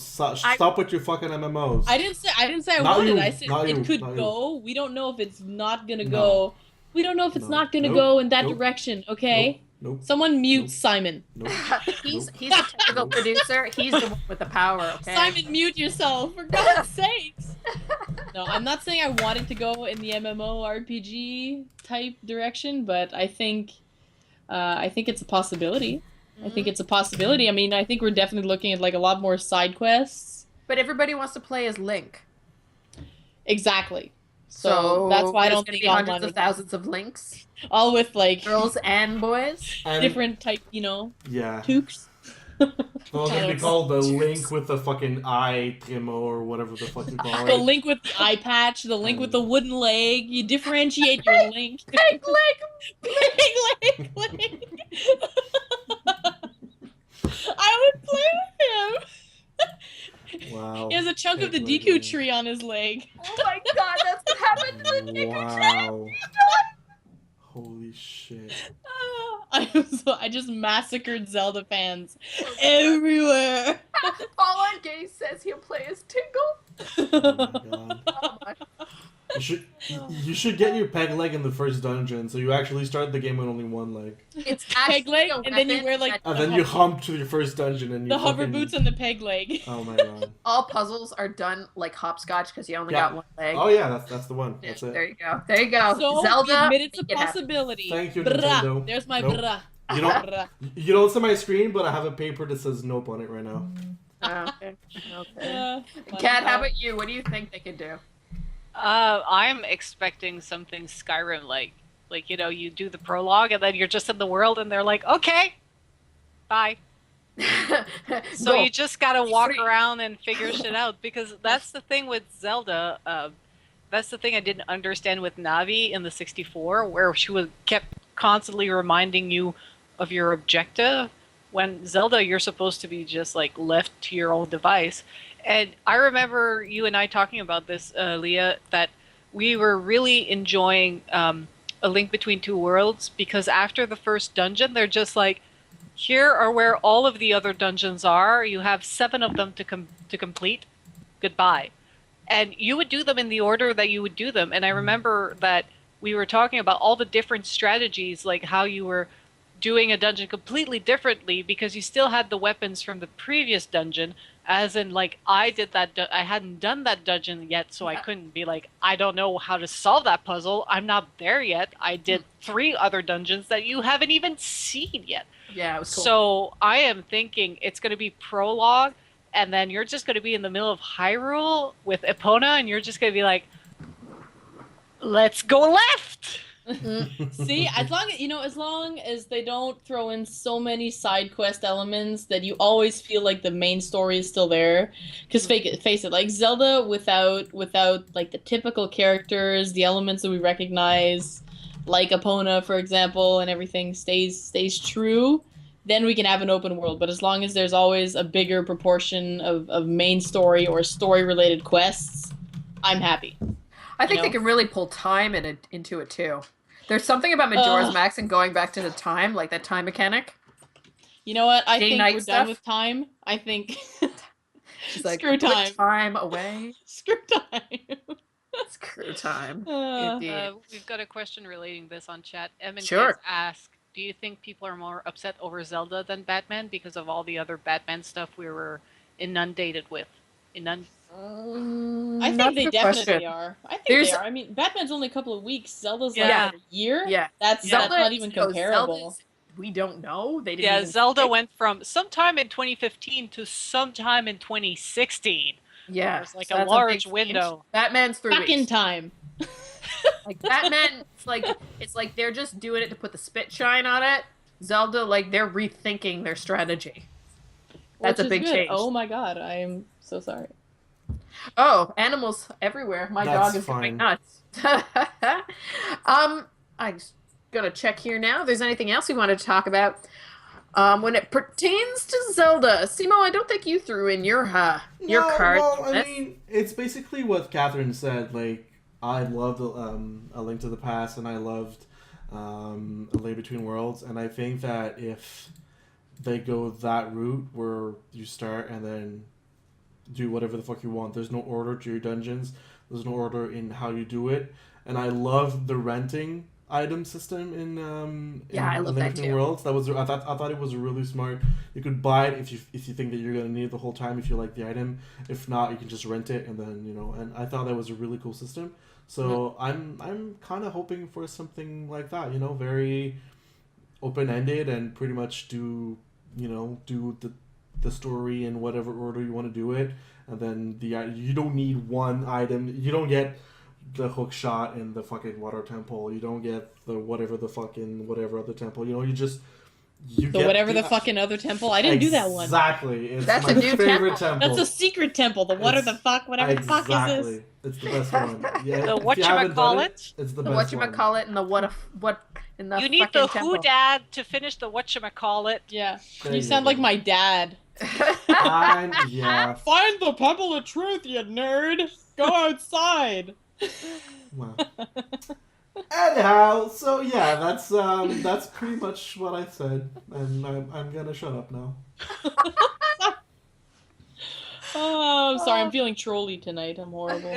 Stop with your fucking MMOs. I didn't say I Not wanted. you, I said not it you, could not you. go. We don't know if it's not gonna No. go. We don't know if it's No. not gonna Nope. go in that Nope. direction. Okay. Nope. Someone mute Nope. Simon. Nope. He's Nope. the technical producer. He's the one with the power, okay? Simon, mute yourself, for God's sakes! No, I'm not saying I want it to go in the MMORPG type direction, but I think it's a possibility. I think it's a possibility. I mean, I think we're definitely looking at like a lot more side quests. But everybody wants to play as Link. Exactly. So that's why I don't think be online hundreds of would- thousands of Links, all with like girls and boys. And, different type, yeah. toques. No, it's gonna be called the Link with the fucking eye trimo or whatever the fuck you call The it. Link with the eye patch, the Link with the wooden leg. You differentiate your Link. Peg leg. Peg leg Link. I would play with him. Wow. He has a chunk of the Peg leg Deku Link. tree on his leg. Oh my god, that's what happened to the Deku Wow. Holy shit. I just massacred Zelda fans everywhere. All our Gay says he'll play as Tingle. Oh my god. Oh my. You should get your peg leg in the first dungeon, so you actually start the game with only one leg. It's Peg leg, actually a and then you weapon wear, like, that- And then you hump to your first dungeon and you The hover fucking- boots and the peg leg. Oh my god. all puzzles are done like hopscotch because you only Yeah. got one leg. Oh yeah, that's the one. Yeah, That's it. there you go. There you go. So Zelda. we admit it's a make it happen. possibility. Thank you, Brah. Nintendo. There's my Nope. brah. You don't Brah. you don't see my screen, but I have a paper that says nope on it right now. Oh, okay. Okay. Wonderful. Kat, how about you? What do you think they could do? I'm expecting something Skyrim-like. Like, you do the prologue and then you're just in the world and they're like, okay, bye. So Go. you just gotta walk Free. around and figure shit out, because that's the thing with Zelda. That's the thing I didn't understand with Navi in the 64, where she kept constantly reminding you of your objective. When Zelda, you're supposed to be just like left to your own device. And I remember you and I talking about this, Leah, that we were really enjoying A Link Between Two Worlds, because after the first dungeon, they're just like, here are where all of the other dungeons are. You have 7 of them to complete. Goodbye. And you would do them in the order that you would do them. And I remember that we were talking about all the different strategies, like how you were doing a dungeon completely differently because you still had the weapons from the previous dungeon, as in, like, I did that I hadn't done that dungeon yet, so I couldn't be like, I don't know how to solve that puzzle, I'm not there yet. I did 3 other dungeons that you haven't even seen yet. Yeah, it was cool. So I am thinking it's going to be prologue, and then you're just going to be in the middle of Hyrule with Epona, and you're just going to be like, let's go left! See, as long as they don't throw in so many side quest elements that you always feel like the main story is still there. Because face it, like Zelda without like the typical characters, the elements that we recognize, like Epona, for example, and everything stays true, then we can have an open world. But as long as there's always a bigger proportion of main story or story related quests, I'm happy. I think they can really pull time into it too. There's something about Majora's Mask and going back to the time, like that time mechanic. You know what? I think we're stuff. done with time. I think She's like, screw time. Put time away. Screw time. Screw time. We've got a question relating this on chat. Emin Sure. asked, do you think people are more upset over Zelda than Batman because of all the other Batman stuff we were inundated with? I think they definitely are. I think they are. I mean, Batman's only a couple of weeks. Zelda's like a year. Yeah, that's not even comparable. We don't know. They didn't. Yeah, Zelda went from sometime in 2015 to sometime in 2016. Yeah, there's like a large window. Batman's 3 weeks. Back in time. Like Batman, it's like they're just doing it to put the spit shine on it. Zelda, like they're rethinking their strategy. That's a big change. Oh my god, I am so sorry. Oh, animals everywhere. My dog is going nuts. I'm gonna check here now if there's anything else we wanted to talk about. When it pertains to Zelda, Simo, I don't think you threw in your card. Well, I mean, it's basically what Catherine said. Like, I loved A Link to the Past, and I loved A Link Between Worlds, and I think that if they go that route where you start and then do whatever the fuck you want, there's no order to your dungeons, there's no order in how you do it, and I love the renting item system in I love that too. Worlds. That was I thought it was really smart. You could buy it if you think that you're gonna need it the whole time if you like the item. If not, you can just rent it and then and I thought that was a really cool system. So I'm kind of hoping for something like that. Very open ended and pretty much do the story in whatever order you want to do it, and then you don't need one item. You don't get the hook shot in the fucking water temple. You don't get the whatever other temple. You get whatever the fucking other temple. I didn't do that one. Exactly. That's my a new favorite temple. That's a secret temple. The whatever the fuck is this? It's the best one. Yeah, the whatchamacallit? It's the best one. The whatchamacallit and the what in the you need the temple. who dad to finish the whatchamacallit. Yeah. You sound like my dad. Yeah. Find the pebble of truth, you nerd. Go outside. Wow. Anyhow, so yeah, that's pretty much what I said, and I'm gonna shut up now. Oh, I'm sorry. I'm feeling trolly tonight. I'm horrible.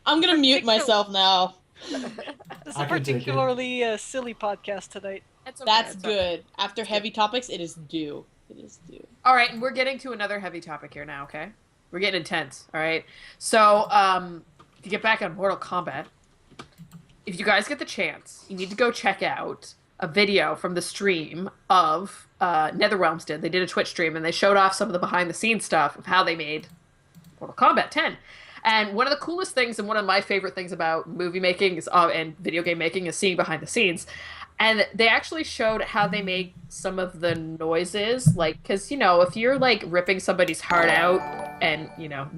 I'm gonna mute myself now. This is a particularly silly podcast tonight. That's good. After heavy topics, it is due. All right, and we're getting to another heavy topic here now. Okay, we're getting intense. All right, so to get back on Mortal Kombat, if you guys get the chance, you need to go check out a video from the stream of NetherRealms did. They did a Twitch stream, and they showed off some of the behind-the-scenes stuff of how they made Mortal Kombat 10. And one of the coolest things and one of my favorite things about movie making and video game making is seeing behind the scenes. And they actually showed how they make some of the noises, like, because, if you're, like, ripping somebody's heart out and,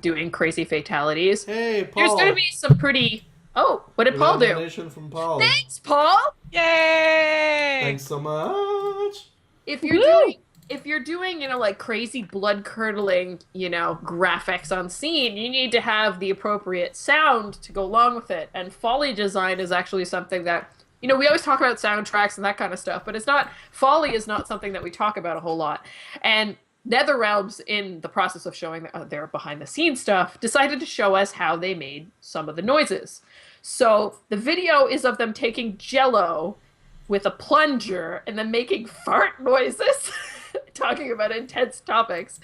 doing crazy fatalities, hey, Paul. There's going to be some pretty... Oh, what did Paul do? Donation from Paul. Thanks, Paul! Yay! Thanks so much! If you're doing, like, crazy blood-curdling, graphics on scene, you need to have the appropriate sound to go along with it. And Foley design is actually something that... we always talk about soundtracks and that kind of stuff, but Foley is not something that we talk about a whole lot. And NetherRealms, in the process of showing their behind-the-scenes stuff, decided to show us how they made some of the noises. So the video is of them taking Jell-O with a plunger and then making fart noises, talking about intense topics,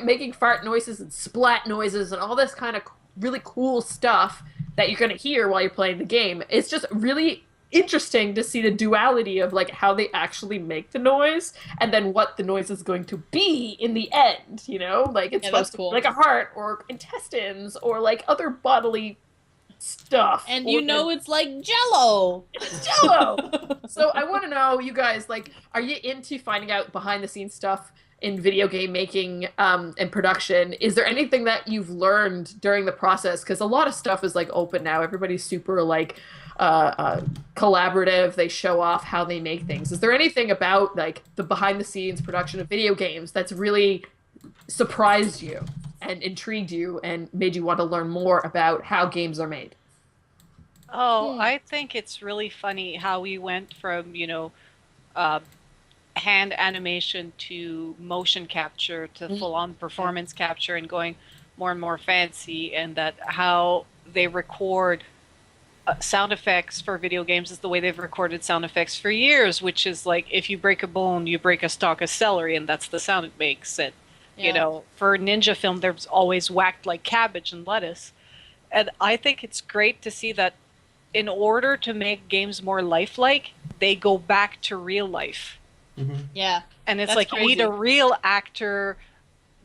making fart noises and splat noises and all this kind of really cool stuff that you're going to hear while you're playing the game. It's just really interesting to see the duality of like how they actually make the noise and then what the noise is going to be in the end, like it's supposed to be like a heart or intestines or like other bodily stuff. And you know it's like Jello. It's Jello. So I want to know, you guys, like, are you into finding out behind the scenes stuff in video game making and production? Is there anything that you've learned during the process? Because a lot of stuff is like open now. Everybody's super like collaborative. They show off how they make things. Is there anything about like the behind the scenes production of video games that's really surprised you and intrigued you and made you want to learn more about how games are made? Oh, I think it's really funny how we went from, hand animation to motion capture to full-on performance capture and going more and more fancy, and that how they record sound effects for video games is the way they've recorded sound effects for years, which is like if you break a bone, you break a stalk of celery, and that's the sound it makes. And, for ninja film, there's always whacked like cabbage and lettuce. And I think it's great to see that in order to make games more lifelike, they go back to real life. Mm-hmm. Yeah. And it's That's like crazy. you need a real actor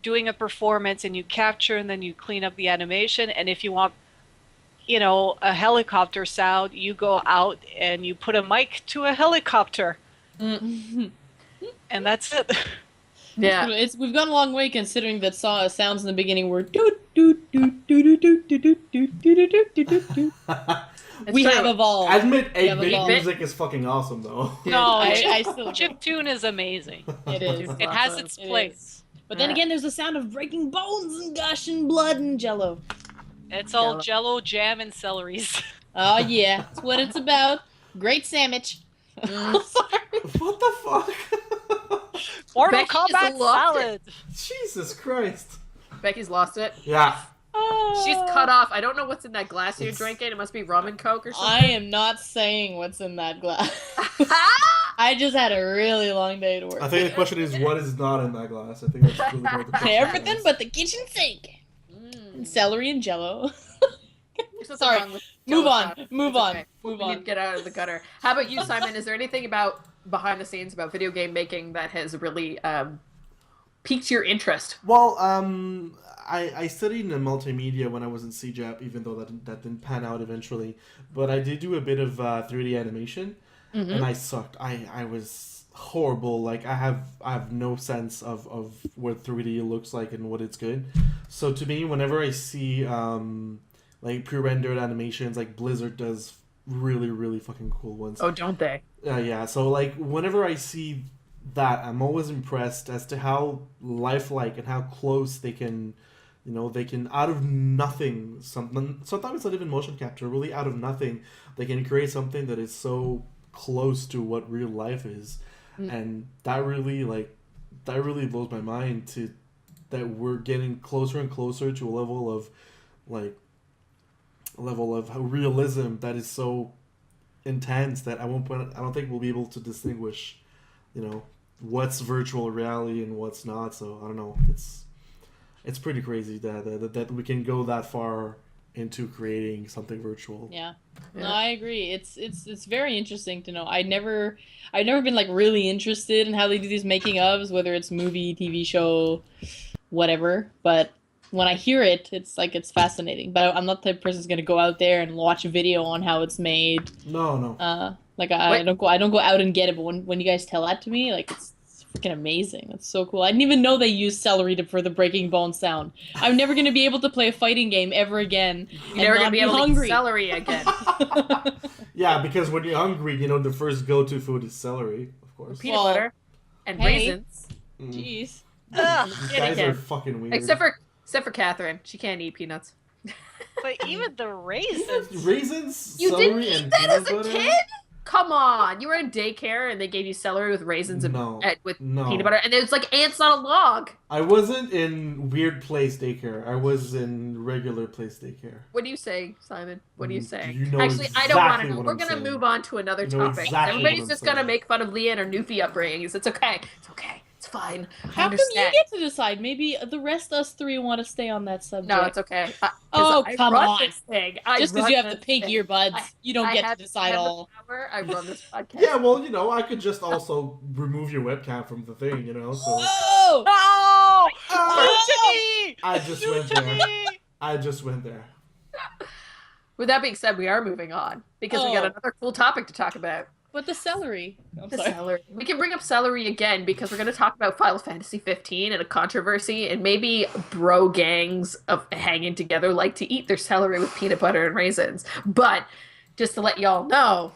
doing a performance, and you capture and then you clean up the animation. And if you want, a helicopter sound, you go out and you put a mic to a helicopter. And that's it. Yeah. We've gone a long way considering that sounds in the beginning were doot doot doot doot doot doot doot doot doot doot doot doot. We have evolved. Admit 8-bit evolved. music is fucking awesome though. No, I still do. chiptune is amazing. It is. It has its It place. But then again, there's the sound of breaking bones and gushing blood and Jello. It's all Jello, jam, and celeries. Oh yeah, that's what it's about. Great sandwich. What the fuck? Mortal Becky just Kombat lost salad. Jesus Christ. Becky's lost it. Yeah. She's cut off. I don't know what's in that glass you're drinking. It must be rum and coke or I something. am not saying what's in that glass. I just had a really long day to work. I think the question is what is not in that glass. I think that's really what the question Everything is. but the kitchen sink. And celery and Jello. There's nothing Sorry. wrong with Move Jello on. shots. Move It's on. okay. Move We on. need to get out of the gutter. How about you, Simon? Is there anything about behind the scenes about video game making that has really piqued your interest? Well, I studied in multimedia when I was in CJAP, even though that didn't pan out eventually. But I did do a bit of 3D animation, and I sucked. I was horrible. Like I have no sense of what 3D looks like and what it's good. So to me, whenever I see like pre-rendered animations, like Blizzard does really, really fucking cool ones. Oh, don't they? Yeah, so like whenever I see that, I'm always impressed as to how lifelike and how close they can, they can out of nothing, sometimes it's not even motion capture, really out of nothing, they can create something that is so close to what real life is. And that really blows my mind that we're getting closer and closer to a level of realism that is so intense that at one point I don't think we'll be able to distinguish, what's virtual reality and what's not. So I don't know. It's pretty crazy that we can go that far into creating something virtual. Yeah. No, I agree. It's very interesting to know. I've never been like really interested in how they do these making ofs, whether it's movie, TV show, whatever. But when I hear it, it's fascinating. But I'm not the type of person who's gonna go out there and watch a video on how it's made. No. I don't go out and get it. But when you guys tell that to me, like it's freaking amazing. That's so cool. I didn't even know they used celery for the breaking bone sound. I'm never gonna be able to play a fighting game ever again. You're never gonna be able to hungry. eat celery again. Yeah, because when you're hungry, the first go-to food is celery, of course. Peanut butter and raisins. Jeez. These guys again. are fucking weird. Except for Catherine, she can't eat peanuts. But even the raisins. Raisins, You celery, didn't eat and that peanut as a butter? kid? Come on, you were in daycare and they gave you celery with raisins and No. with No. peanut butter, and it was like ants on a log. I wasn't in weird place daycare. I was in regular place daycare. What do you say, Simon? What are you saying? You know Actually, I don't want to exactly know. what We're I'm gonna saying. move on to another You know topic. exactly Everybody's what I'm just gonna saying. make fun of Leah and her Newfie upbringings. It's okay. It's okay. It's fine. I How come you understand. get to decide? Maybe the rest of us three want to stay on that subject. No, it's okay. Oh, I come run on. This thing. Just because you have the pink earbuds, you don't I get have- to decide I have the all. power. I run this podcast. Yeah, well, I could just also remove your webcam from the thing, so... Oh! Oh! Ah! Nudity! I just went there. I just went there. With that being said, we are moving on because we got another cool topic to talk about. But the celery. Celery. We can bring up celery again because we're going to talk about Final Fantasy 15 and a controversy, and maybe bro gangs of hanging together like to eat their celery with peanut butter and raisins. But just to let y'all know,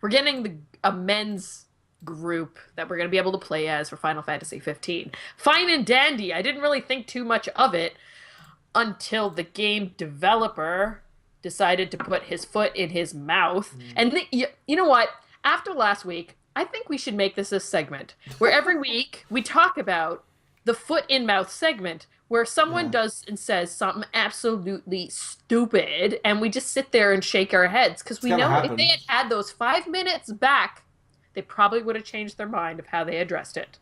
we're getting a men's group that we're going to be able to play as for Final Fantasy 15. Fine and dandy. I didn't really think too much of it until the game developer decided to put his foot in his mouth. And you know what? After last week, I think we should make this a segment where every week we talk about the foot in mouth segment where someone does and says something absolutely stupid and we just sit there and shake our heads because we know if they had those 5 minutes back, they probably would have changed their mind of how they addressed it.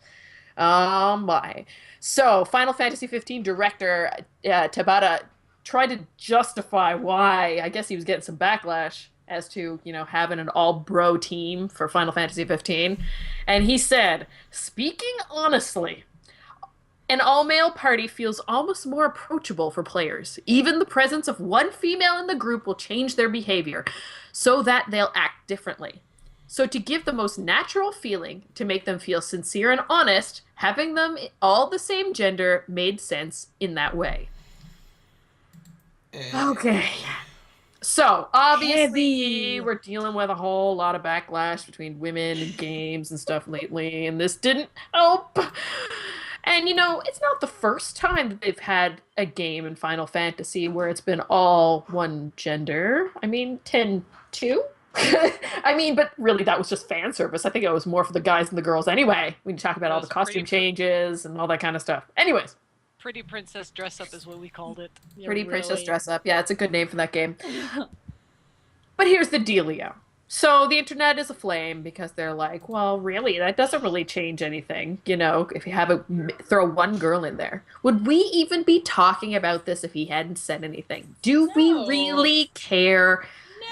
Oh my. So, Final Fantasy 15 director Tabata tried to justify why. I guess he was getting some backlash as to, having an all-bro team for Final Fantasy 15. And he said, speaking honestly, an all-male party feels almost more approachable for players. Even the presence of one female in the group will change their behavior so that they'll act differently. So to give the most natural feeling, to make them feel sincere and honest, having them all the same gender made sense in that way. Okay. So, obviously, we're dealing with a whole lot of backlash between women and games and stuff lately, and this didn't help. And, it's not the first time that they've had a game in Final Fantasy where it's been all one gender. I mean, 10-2? But really, that was just fan service. I think it was more for the guys and the girls anyway. We talk about all the costume changes and all that kind of stuff. Anyways. Pretty Princess Dress Up is what we called it. Yeah, Pretty Princess Dress Up. Yeah, it's a good name for that game. But here's the dealio. So the internet is aflame because they're like, well, really, that doesn't really change anything. If you throw one girl in there. Would we even be talking about this if he hadn't said anything? Do we really care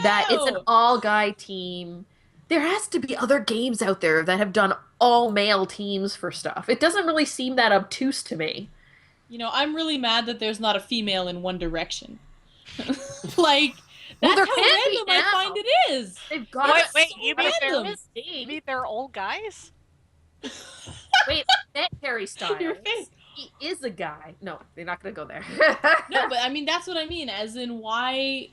that it's an all-guy team? There has to be other games out there that have done all-male teams for stuff. It doesn't really seem that obtuse to me. I'm really mad that there's not a female in One Direction. That's how random I find it is. They've got wait, you mean they're all guys? Wait, that Harry Styles. Your face. He is a guy. No, they're not going to go there. No, but that's what I mean. As in, why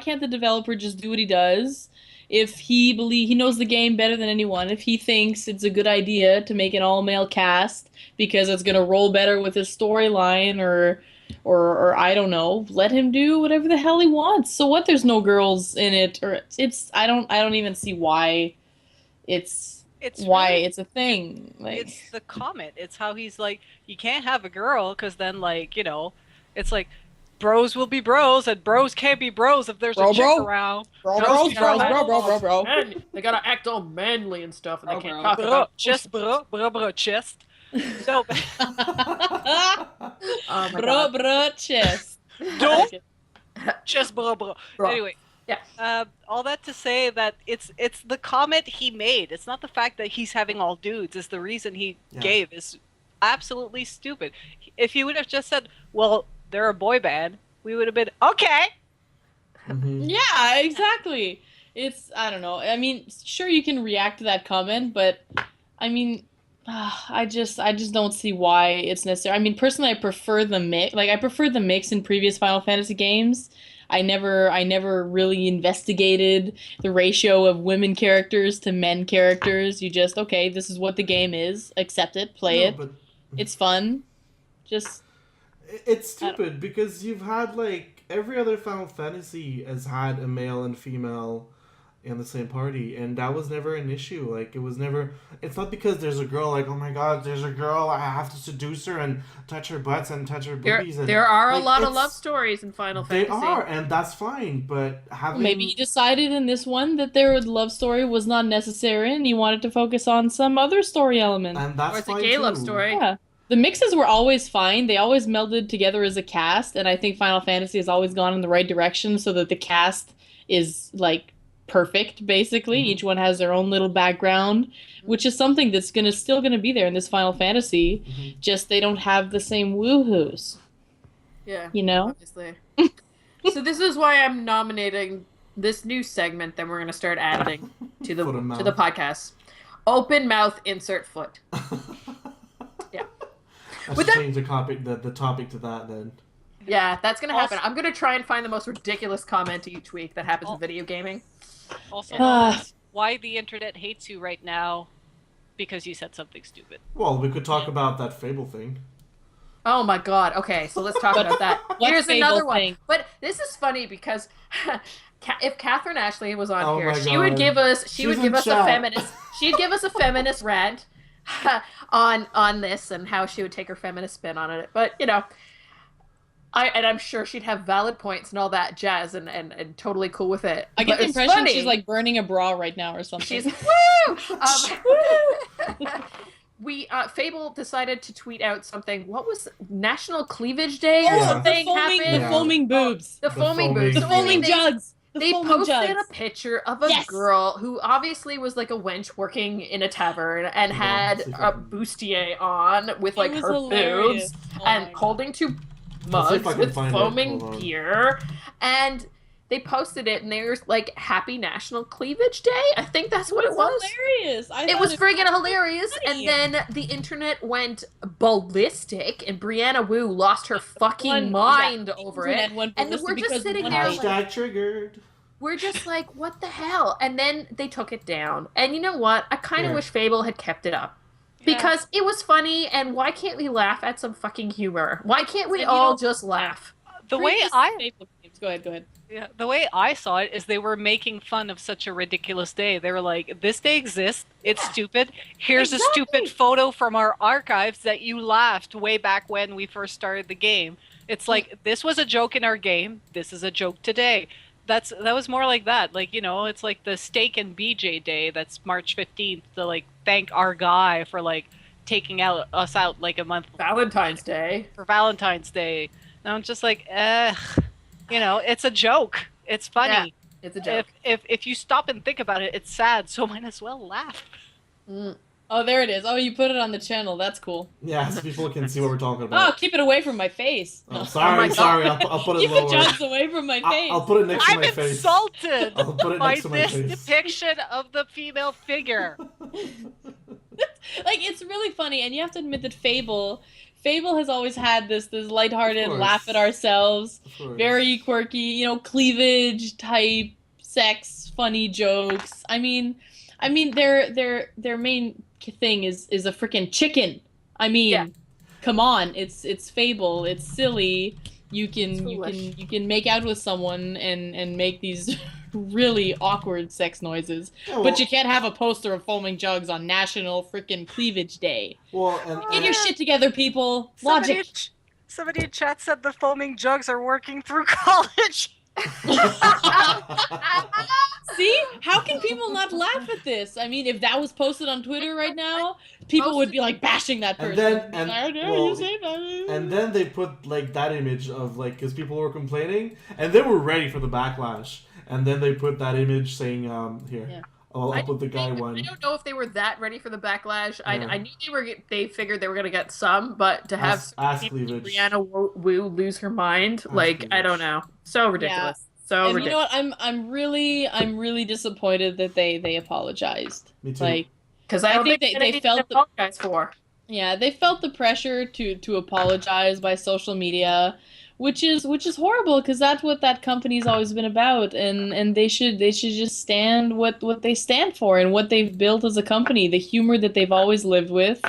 can't the developer just do what he does? If he knows the game better than anyone, if he thinks it's a good idea to make an all-male cast because it's gonna roll better with his storyline, or I don't know, let him do whatever the hell he wants. So what? There's no girls in it, or I don't even see why it's a thing. It's the comment. It's how he's like, you can't have a girl because then it's like. Bros will be bros, and bros can't be bros if there's a chick around. Bro. Man, they gotta act all manly and stuff, and they can't talk about chest, bro, chest. No, bro, chest. Don't chest, bro. Anyway, yeah. All that to say that it's the comment he made. It's not the fact that he's having all dudes. It's the reason he gave is absolutely stupid. If he would have just said, well, they're a boy band, we would have been okay. Mm-hmm. Yeah, exactly. I don't know. I mean, sure you can react to that comment, but I mean, I just don't see why it's necessary. I mean, personally, I prefer the mix. I preferred the mix in previous Final Fantasy games. I never really investigated the ratio of women characters to men characters. You just, okay, this is what the game is. Accept it, play it. But it's fun. It's stupid because you've had every other Final Fantasy has had a male and female in the same party, and that was never an issue. It was never. It's not because there's a girl. Oh my God, there's a girl. I have to seduce her and touch her butts and touch her boobies. There are a lot of love stories in Final Fantasy. They are, and that's fine. But maybe he decided in this one that their love story was not necessary, and he wanted to focus on some other story element. And that's or it's a gay love story. Yeah. The mixes were always fine. They always melded together as a cast, and I think Final Fantasy has always gone in the right direction so that the cast is, perfect, basically. Mm-hmm. Each one has their own little background, which is something that's still gonna be there in this Final Fantasy, just they don't have the same woohoos. Yeah. You know? Obviously. So this is why I'm nominating this new segment that we're going to start adding to the podcast. Open mouth, insert foot. Yeah. I should change the topic to that then. Yeah, that's going to happen. I'm going to try and find the most ridiculous comment each week that happens in video gaming. Also, why the internet hates you right now because you said something stupid. Well, we could talk about that Fable thing. Oh my god. Okay, so let's talk about that. Here's another one. But this is funny because if Catherine Ashley was on here, she would give us a feminist rant on this and how she would take her feminist spin on it. But, you know, I'm sure she'd have valid points and all that jazz and totally cool with it. I get the impression she's like burning a bra right now or something. She's woo! Fable decided to tweet out something. What was National Cleavage Day or something happened? The foaming boobs. The foaming boobs. The foaming jugs. They posted a picture of a girl who obviously was like a wench working in a tavern and had a bustier on with like her boobs and holding two mugs with foaming beer. And they posted it and they were like, Happy National Cleavage Day? I think that's what it was. Hilarious. It was friggin' hilarious. And then the internet went ballistic and Brianna Wu lost her fucking mind over it. And we're just sitting there like, triggered. We're just like, what the hell? And then they took it down. And you know what? I kind of wish Fable had kept it up. Because it was funny, and why can't we laugh at some fucking humor? Why can't we all just laugh? Go ahead. Yeah, the way I saw it is they were making fun of such a ridiculous day. They were like, this day exists. It's stupid. Here's a stupid photo from our archives that you laughed way back when we first started the game. It's like, this was a joke in our game. This is a joke today. That was more like that. Like, you know, it's like the Steak and BJ Day. That's March 15th to like thank our guy for like taking us out like a month. Valentine's Day. For Valentine's Day. And I'm just like, you know, it's a joke. It's funny. Yeah, it's a joke. If you stop and think about it, it's sad. So might as well laugh. Oh, there it is. Oh, you put it on the channel. That's cool. Yeah, so people can see what we're talking about. Oh, keep it away from my face. Oh, sorry. I'll put it lower. Keep the jugs away from my face. I'll put it next to my face. I'm insulted I'll put it next to my face. depiction of the female figure. Like, it's really funny, and you have to admit that Fable has always had this lighthearted laugh at ourselves, very quirky, you know, cleavage type, sex, funny jokes. I mean, their main thing is a freaking chicken. I mean, come on, it's Fable, it's silly. You can make out with someone and make these really awkward sex noises, but you can't have a poster of foaming jugs on National freaking Cleavage Day. Well, get your shit together, people. Logic. Somebody in chat said the foaming jugs are working through college. See? How can people not laugh at this? I mean, if that was posted on Twitter right now, people would be like bashing that person. And then they put like that image of like, because people were complaining and they were ready for the backlash. And then they put that image saying, I'll put the guy one. I don't know if they were that ready for the backlash. I knew they figured they were going to get some, but to have Brianna Wu lose her mind, I don't know. So ridiculous. So ridiculous. You know what? I'm really disappointed that they apologized. Me too. Like, because I think they felt apologize for. Yeah, they felt the pressure to apologize by social media, which is horrible because that's what that company's always been about, and they should just stand what they stand for and what they've built as a company, the humor that they've always lived with.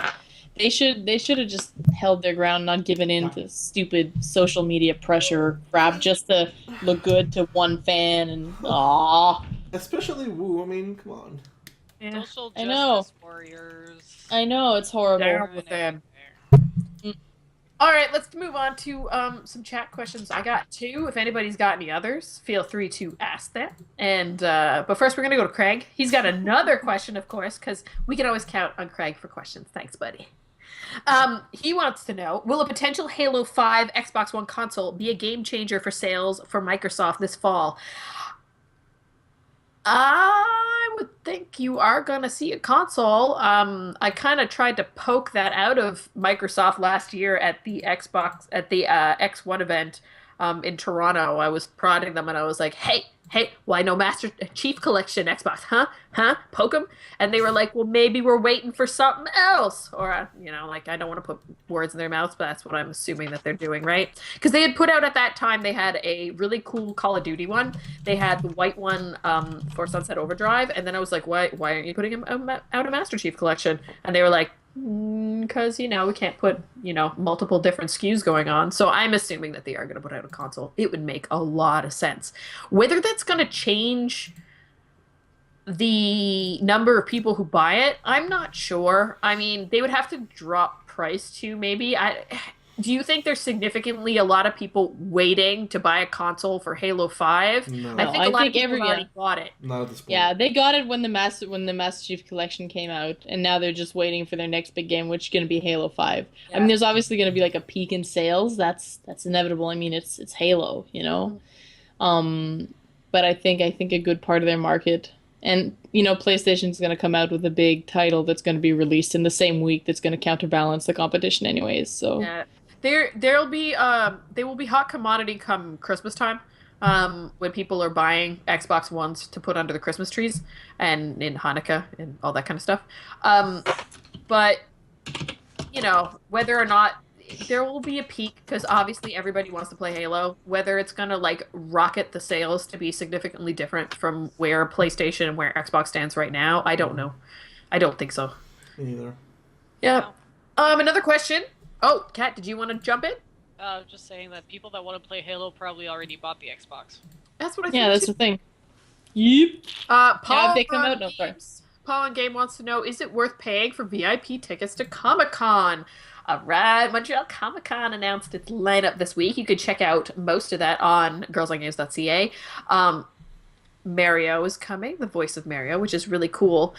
They should have just held their ground, not given in to stupid social media pressure crap just to look good to one fan and Especially Wu. I mean, come on. Yeah. Social justice warriors. I know, it's horrible. Down with them. All right, let's move on to some chat questions. I got two. If anybody's got any others, feel free to ask them. And but first, we're gonna go to Craig. He's got another question, of course, because we can always count on Craig for questions. Thanks, buddy. He wants to know: will a potential Halo 5 Xbox One console be a game changer for sales for Microsoft this fall? I would think you are going to see a console. I kind of tried to poke that out of Microsoft last year at the X1 event. in Toronto. I was prodding them and I was like, hey, why no Master Chief Collection Xbox? Huh? Poke 'em? And they were like, well, maybe we're waiting for something else. Or, like, I don't want to put words in their mouths, but that's what I'm assuming that they're doing, right? Because they had put out at that time, they had a really cool Call of Duty one. They had the white one for Sunset Overdrive. And then I was like, why aren't you putting out a Master Chief Collection? And they were like, because, we can't put, multiple different SKUs going on. So I'm assuming that they are going to put out a console. It would make a lot of sense. Whether that's going to change the number of people who buy it, I'm not sure. I mean, they would have to drop price too, maybe. Do you think there's significantly a lot of people waiting to buy a console for Halo 5? No. I think a lot of people already bought it. Not at this point. Yeah, they got it when the Master Chief Collection came out, and now they're just waiting for their next big game, which is going to be Halo 5. Yeah. I mean, there's obviously going to be like a peak in sales. That's inevitable. I mean, it's Halo, But I think a good part of their market, and PlayStation's going to come out with a big title that's going to be released in the same week that's going to counterbalance the competition, anyways. So. Yeah. They will be hot commodity come Christmas time, when people are buying Xbox Ones to put under the Christmas trees and in Hanukkah and all that kind of stuff. But whether or not there will be a peak, because obviously everybody wants to play Halo. Whether it's gonna like rocket the sales to be significantly different from where PlayStation and where Xbox stands right now, I don't know. I don't think so. Me neither. Yeah. Another question. Oh, Kat, did you want to jump in? Just saying that people that want to play Halo probably already bought the Xbox. That's what I think. Yeah, that's the thing. Yep. Paul, they come out, no, sorry. Paul and Game wants to know, is it worth paying for VIP tickets to Comic-Con? All right, Montreal Comic-Con announced its lineup this week. You could check out most of that on girlsongames.ca. Mario is coming, the voice of Mario, which is really cool.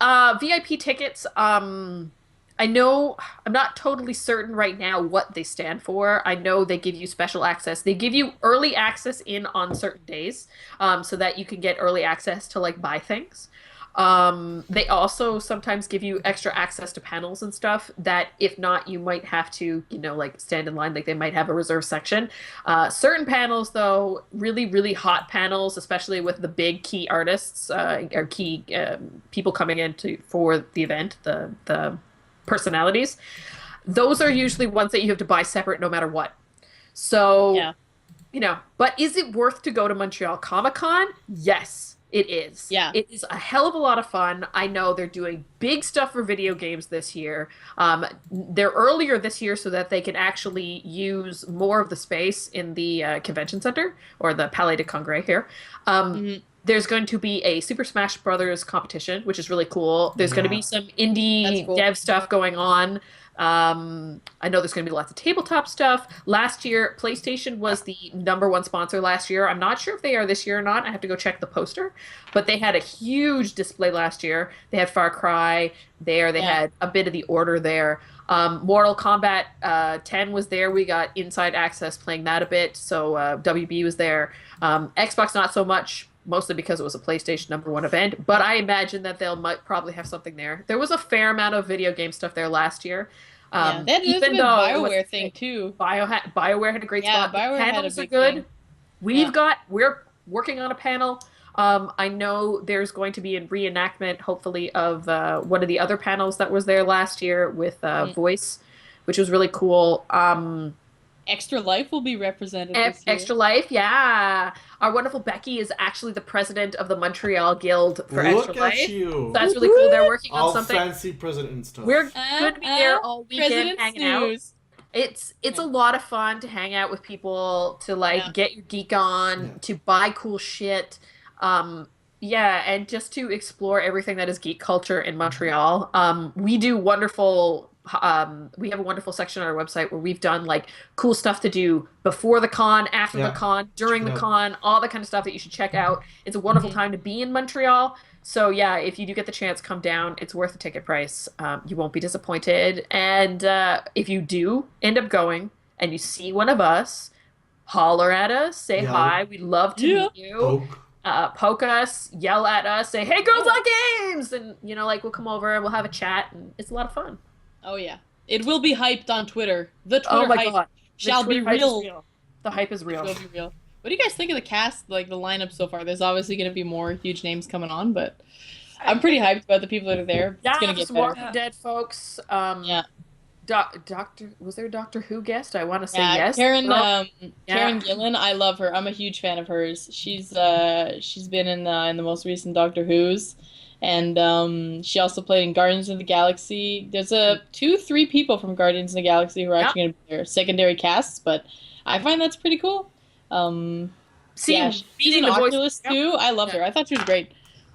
VIP tickets, I know, I'm not totally certain right now what they stand for. I know they give you special access. They give you early access in on certain days, so that you can get early access to, like, buy things. They also sometimes give you extra access to panels and stuff that, if not, you might have to, like, stand in line. Like, they might have a reserve section. Certain panels, though, really, really hot panels, especially with the big key artists, or key people coming in for the event, the personalities, those are usually ones that you have to buy separate no matter what. So, yeah. But is it worth to go to Montreal Comic-Con? Yes, it is. Yeah. It is a hell of a lot of fun. I know they're doing big stuff for video games this year. They're earlier this year so that they can actually use more of the space in the convention center, or the Palais de Congrès here. There's going to be a Super Smash Brothers competition, which is really cool. There's going to be some indie dev stuff going on. I know there's going to be lots of tabletop stuff. Last year, PlayStation was the #1 sponsor last year. I'm not sure if they are this year or not. I have to go check the poster. But they had a huge display last year. They had Far Cry there. They had a bit of The Order there. Mortal Kombat 10 was there. We got inside access playing that a bit. So WB was there. Xbox not so much, mostly because it was a PlayStation #1 event. But I imagine that might probably have something there. There was a fair amount of video game stuff there last year. That is a BioWare thing too. BioWare had a great spot. BioWare had a Panels big are good. thing. We're working on a panel. I know there's going to be a reenactment, hopefully, of one of the other panels that was there last year with Voice, which was really cool. Extra Life will be represented this year. Extra Life, yeah. Our wonderful Becky is actually the president of the Montreal Guild for Look Extra Life. at you. So that's really cool. They're working on All something. fancy president stuff. We're going to be there all weekend President hanging Snooze. out. It's a lot of fun to hang out with people, to get your geek on, to buy cool shit. And just to explore everything that is geek culture in Montreal. We do wonderful. We have a wonderful section on our website where we've done like cool stuff to do before the con, after the con, during the con, all the kind of stuff that you should check out. It's a wonderful time to be in Montreal. So yeah, if you do get the chance, come down. It's worth the ticket price. You won't be disappointed. And if you do end up going and you see one of us, holler at us, say hi. We'd love to meet you. Poke us, yell at us, say, "Hey, Girls Like Games!" And, we'll come over and we'll have a chat, and it's a lot of fun. Oh, yeah. It will be hyped on Twitter. The Twitter hype God. shall be real. The hype is real. It'll be real. What do you guys think of the cast, like the lineup so far? There's obviously going to be more huge names coming on, but I'm pretty hyped about the people that are there. It's going to get some better. Walking Dead folks. Yeah. Doctor, was there a Doctor Who guest? I want to say Yeah, yes. Karen, Yeah. Karen Gillan, I love her. I'm a huge fan of hers. She's been in the most recent Doctor Who's, and she also played in Guardians of the Galaxy. There's three people from Guardians of the Galaxy who are actually going to be their secondary casts, but I find that's pretty cool. Yeah, she's an Oculus too. I loved her. I thought she was great.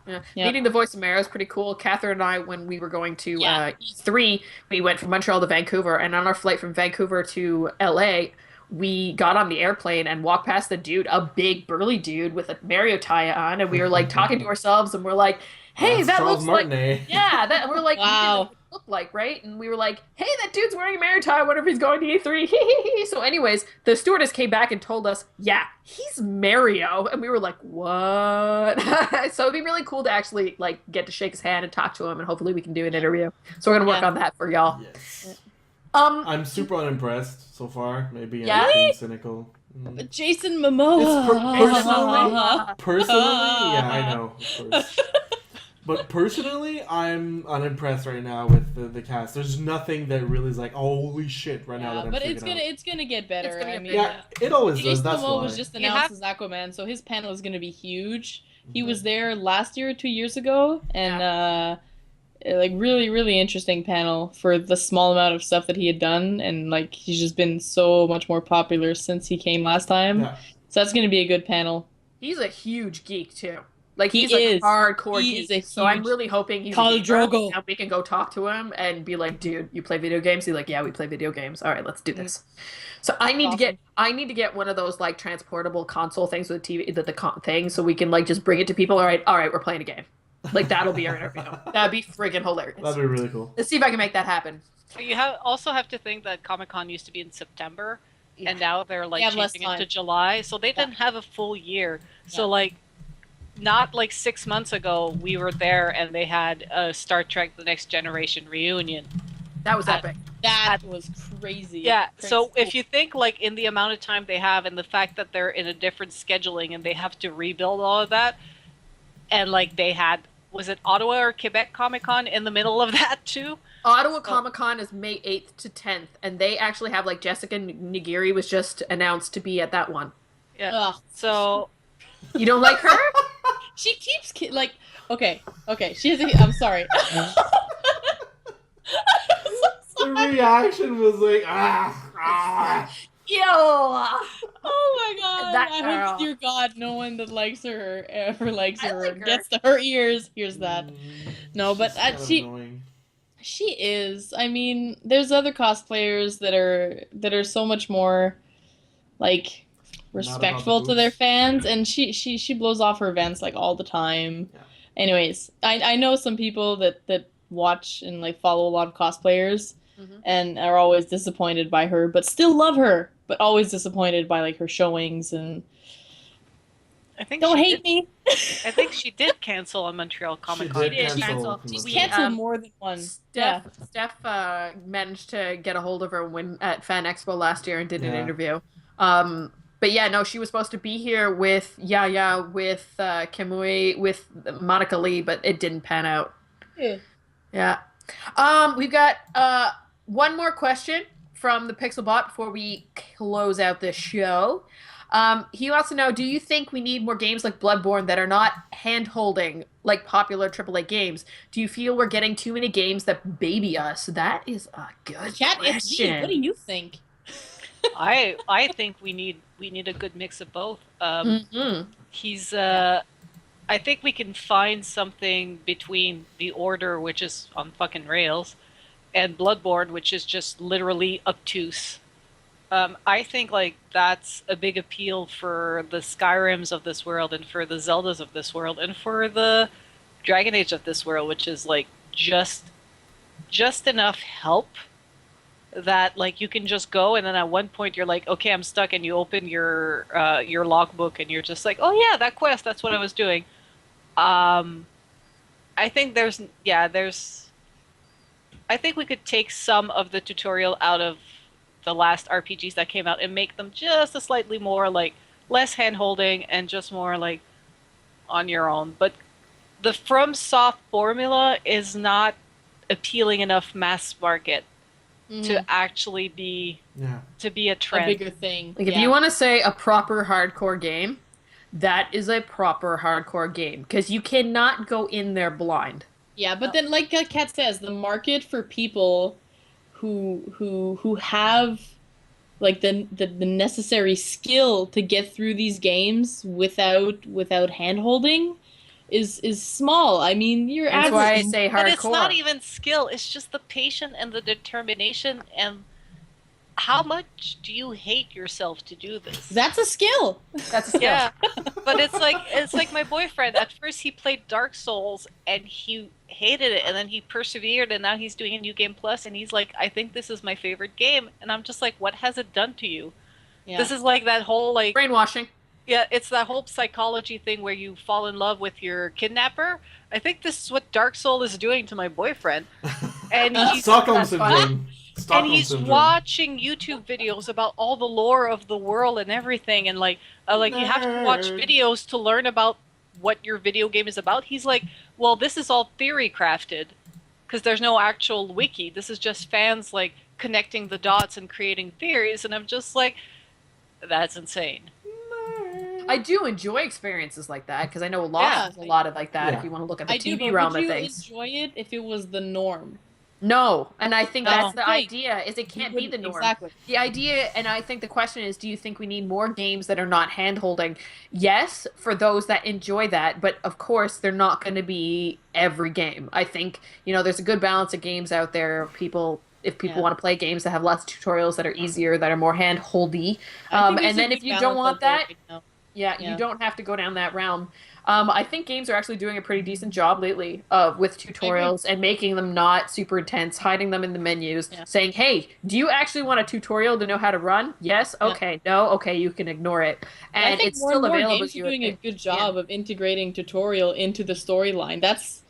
Yeah. Meeting the voice of Mara is pretty cool. Catherine and I, when we were going to E3, we went from Montreal to Vancouver, and on our flight from Vancouver to LA, we got on the airplane and walked past the dude, a big burly dude with a Mario tie on, and we were like talking to ourselves, and we're like, "Hey, that Charles looks Martinet. like that." We're like, wow. Look like, right? And we were like, "Hey, that dude's wearing a Mario tie. I wonder if he's going to E3." So, anyways, the stewardess came back and told us, "Yeah, he's Mario," and we were like, "What?" So it'd be really cool to actually like get to shake his hand and talk to him, and hopefully we can do an interview. So we're gonna work on that for y'all. Yes. I'm super unimpressed so far. Maybe I'm being cynical. But Jason Momoa. Personally, yeah, I know, of course. But personally, I'm unimpressed right now with the cast. There's nothing that really is like, holy shit, right now. That but it's gonna get better. It always does. Jason That's Momoa why. was just announced as Aquaman, so his panel is gonna be huge. He was there last year, 2 years ago, and like really interesting panel for the small amount of stuff that he had done, and like he's just been so much more popular since he came last time. Yeah. So that's gonna be a good panel. He's a huge geek too. Like he's a hardcore geek, so I'm really hoping he's Khal Drogo. And we can go talk to him and be like, "Dude, you play video games?" He's like, "Yeah, we play video games. All right, let's do this." So I need to get one of those like transportable console things with the TV, the thing, so we can like just bring it to people. All right, we're playing a game. Like that'll be our interview. That'd be friggin' hilarious. That'd be really cool. Let's see if I can make that happen. You also have to think that Comic-Con used to be in September, and now they're like changing it to July, so they didn't have a full year. So like. Not like 6 months ago, we were there and they had a Star Trek The Next Generation reunion. That was epic. That was crazy. Yeah, so if you think like in the amount of time they have and the fact that they're in a different scheduling and they have to rebuild all of that, and like they had, was it Ottawa or Quebec Comic-Con in the middle of that too? Ottawa Comic-Con is May 8th to 10th, and they actually have like Jessica Nigiri was just announced to be at that one. Yeah, so... You don't like her? She keeps like okay. She has I'm sorry. The reaction was like Yo! Oh my god! I hope, dear God, no one that likes her ever likes her or gets to her ears hears that. No, but she is. I mean, there's other cosplayers that are so much more like. Respectful to their fans, and she blows off her events like all the time. Yeah. Anyways, I know some people that watch and like follow a lot of cosplayers and are always disappointed by her, but still love her, but always disappointed by like her showings. And I think don't hate me. I think she did cancel a Montreal Comic-Con. She did cancel. She's canceled more than one. Steph managed to get a hold of her at Fan Expo last year and did an interview. But yeah, no, she was supposed to be here with Yaya, with Kamui, with Monica Lee, but it didn't pan out. Yeah. We've got one more question from the Pixelbot before we close out this show. He wants to know, do you think we need more games like Bloodborne that are not hand-holding like popular AAA games? Do you feel we're getting too many games that baby us? That is a good question. What do you think? I think we need a good mix of both. I think we can find something between The Order, which is on fucking rails, and Bloodborne, which is just literally obtuse. I think like that's a big appeal for the Skyrims of this world, and for the Zeldas of this world, and for the Dragon Age of this world, which is like just enough help that like you can just go, and then at one point you're like, okay, I'm stuck, and you open your logbook and you're just like, oh yeah, that quest, that's what I was doing. I think I think we could take some of the tutorial out of the last RPGs that came out and make them just a slightly more like less hand-holding and just more like on your own. But the FromSoft formula is not appealing enough mass market to actually be a trend. A bigger thing. Like if you want to say a proper hardcore game, that is a proper hardcore game because you cannot go in there blind. Yeah, but then like Kat says, the market for people who have like the necessary skill to get through these games without hand holding is small. I mean, That's why I say hardcore. But it's not even skill. It's just the patience and the determination and how much do you hate yourself to do this? That's a skill. That's a skill. Yeah, but it's like my boyfriend. At first, he played Dark Souls and he hated it, and then he persevered, and now he's doing a New Game Plus, and he's like, "I think this is my favorite game," and I'm just like, "What has it done to you?" Yeah. This is like that whole like brainwashing. Yeah, it's that whole psychology thing where you fall in love with your kidnapper. I think this is what Dark Soul is doing to my boyfriend, and he's Stockholm syndrome. And he's watching YouTube videos about all the lore of the world and everything, and like you have to watch videos to learn about what your video game is about. He's like, well, this is all theory crafted, because there's no actual wiki. This is just fans like connecting the dots and creating theories, and I'm just like, that's insane. I do enjoy experiences like that because I know a lot of like that. If you want to look at the TV realm of things, would you enjoy it if it was the norm? No, and I think that's the idea, is it can't be the norm. Exactly. The idea, and I think the question is, do you think we need more games that are not hand-holding? Yes, for those that enjoy that, but of course they're not going to be every game. I think, there's a good balance of games out there. If people want to play games that have lots of tutorials that are easier, that are more hand-holdy. And then if you don't want that, you don't have to go down that realm. I think games are actually doing a pretty decent job lately with tutorials and making them not super intense, hiding them in the menus, saying, hey, do you actually want a tutorial to know how to run? Yes? Okay. No? Okay, you can ignore it. And I think it's still available. Games are doing a good job of integrating tutorial into the storyline. That's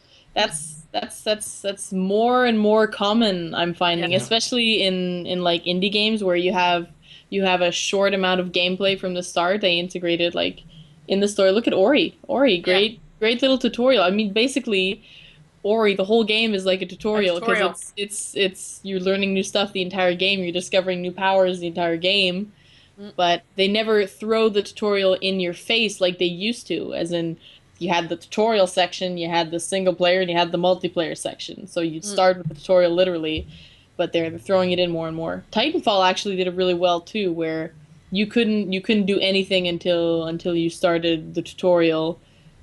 more and more common, I'm finding, especially in like indie games where you have a short amount of gameplay from the start. They integrated like in the story. Look at Ori, great little tutorial. I mean, basically, Ori, the whole game is like a tutorial because it's you're learning new stuff the entire game. You're discovering new powers the entire game, but they never throw the tutorial in your face like they used to. As in, you had the tutorial section, you had the single player, and you had the multiplayer section. So you'd start with the tutorial literally, but they're throwing it in more and more. Titanfall actually did it really well too, where you couldn't do anything until you started the tutorial,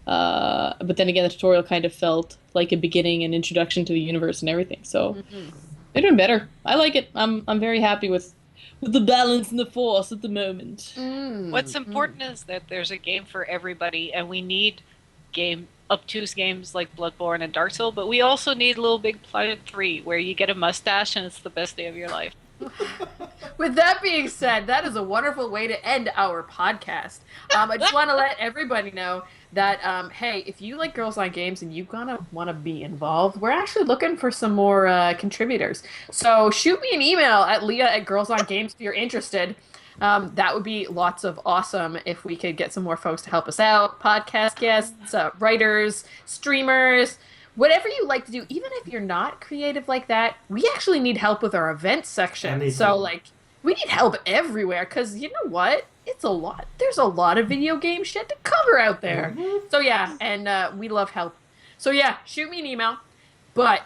but then again the tutorial kind of felt like a beginning and introduction to the universe and everything. So they're doing better. I like it. I'm very happy with the balance and the force at the moment. What's important is that there's a game for everybody, and we need obtuse games like Bloodborne and Dark Souls, but we also need Little Big Planet 3 where you get a mustache and it's the best day of your life. With that being said, that is a wonderful way to end our podcast. I just want to let everybody know that, hey, if you like Girls on Games and you want to be involved, we're actually looking for some more contributors. So shoot me an email at leah@girlsongames if you're interested. That would be lots of awesome if we could get some more folks to help us out. Podcast guests, writers, streamers, whatever you like to do. Even if you're not creative like that, we actually need help with our events section. So, we need help everywhere because you know what? It's a lot. There's a lot of video game shit to cover out there. So, and we love help. So, shoot me an email. But,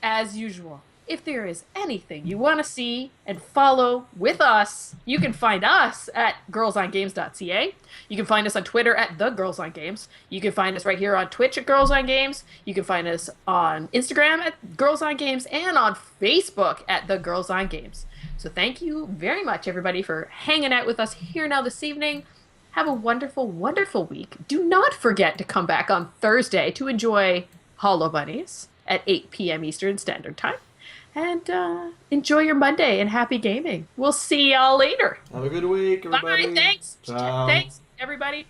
as usual, if there is anything you want to see and follow with us, you can find us at girlsongames.ca. You can find us on Twitter at @thegirlsongames. You can find us right here on Twitch at Girls on Games. You can find us on Instagram at Girls on Games and on Facebook at The Girls on Games. So thank you very much, everybody, for hanging out with us here now this evening. Have a wonderful, wonderful week. Do not forget to come back on Thursday to enjoy Hollow Bunnies at 8 p.m. Eastern Standard Time. And enjoy your Monday and happy gaming. We'll see y'all later. Have a good week, everybody. Bye. Thanks. Ciao. Thanks, everybody.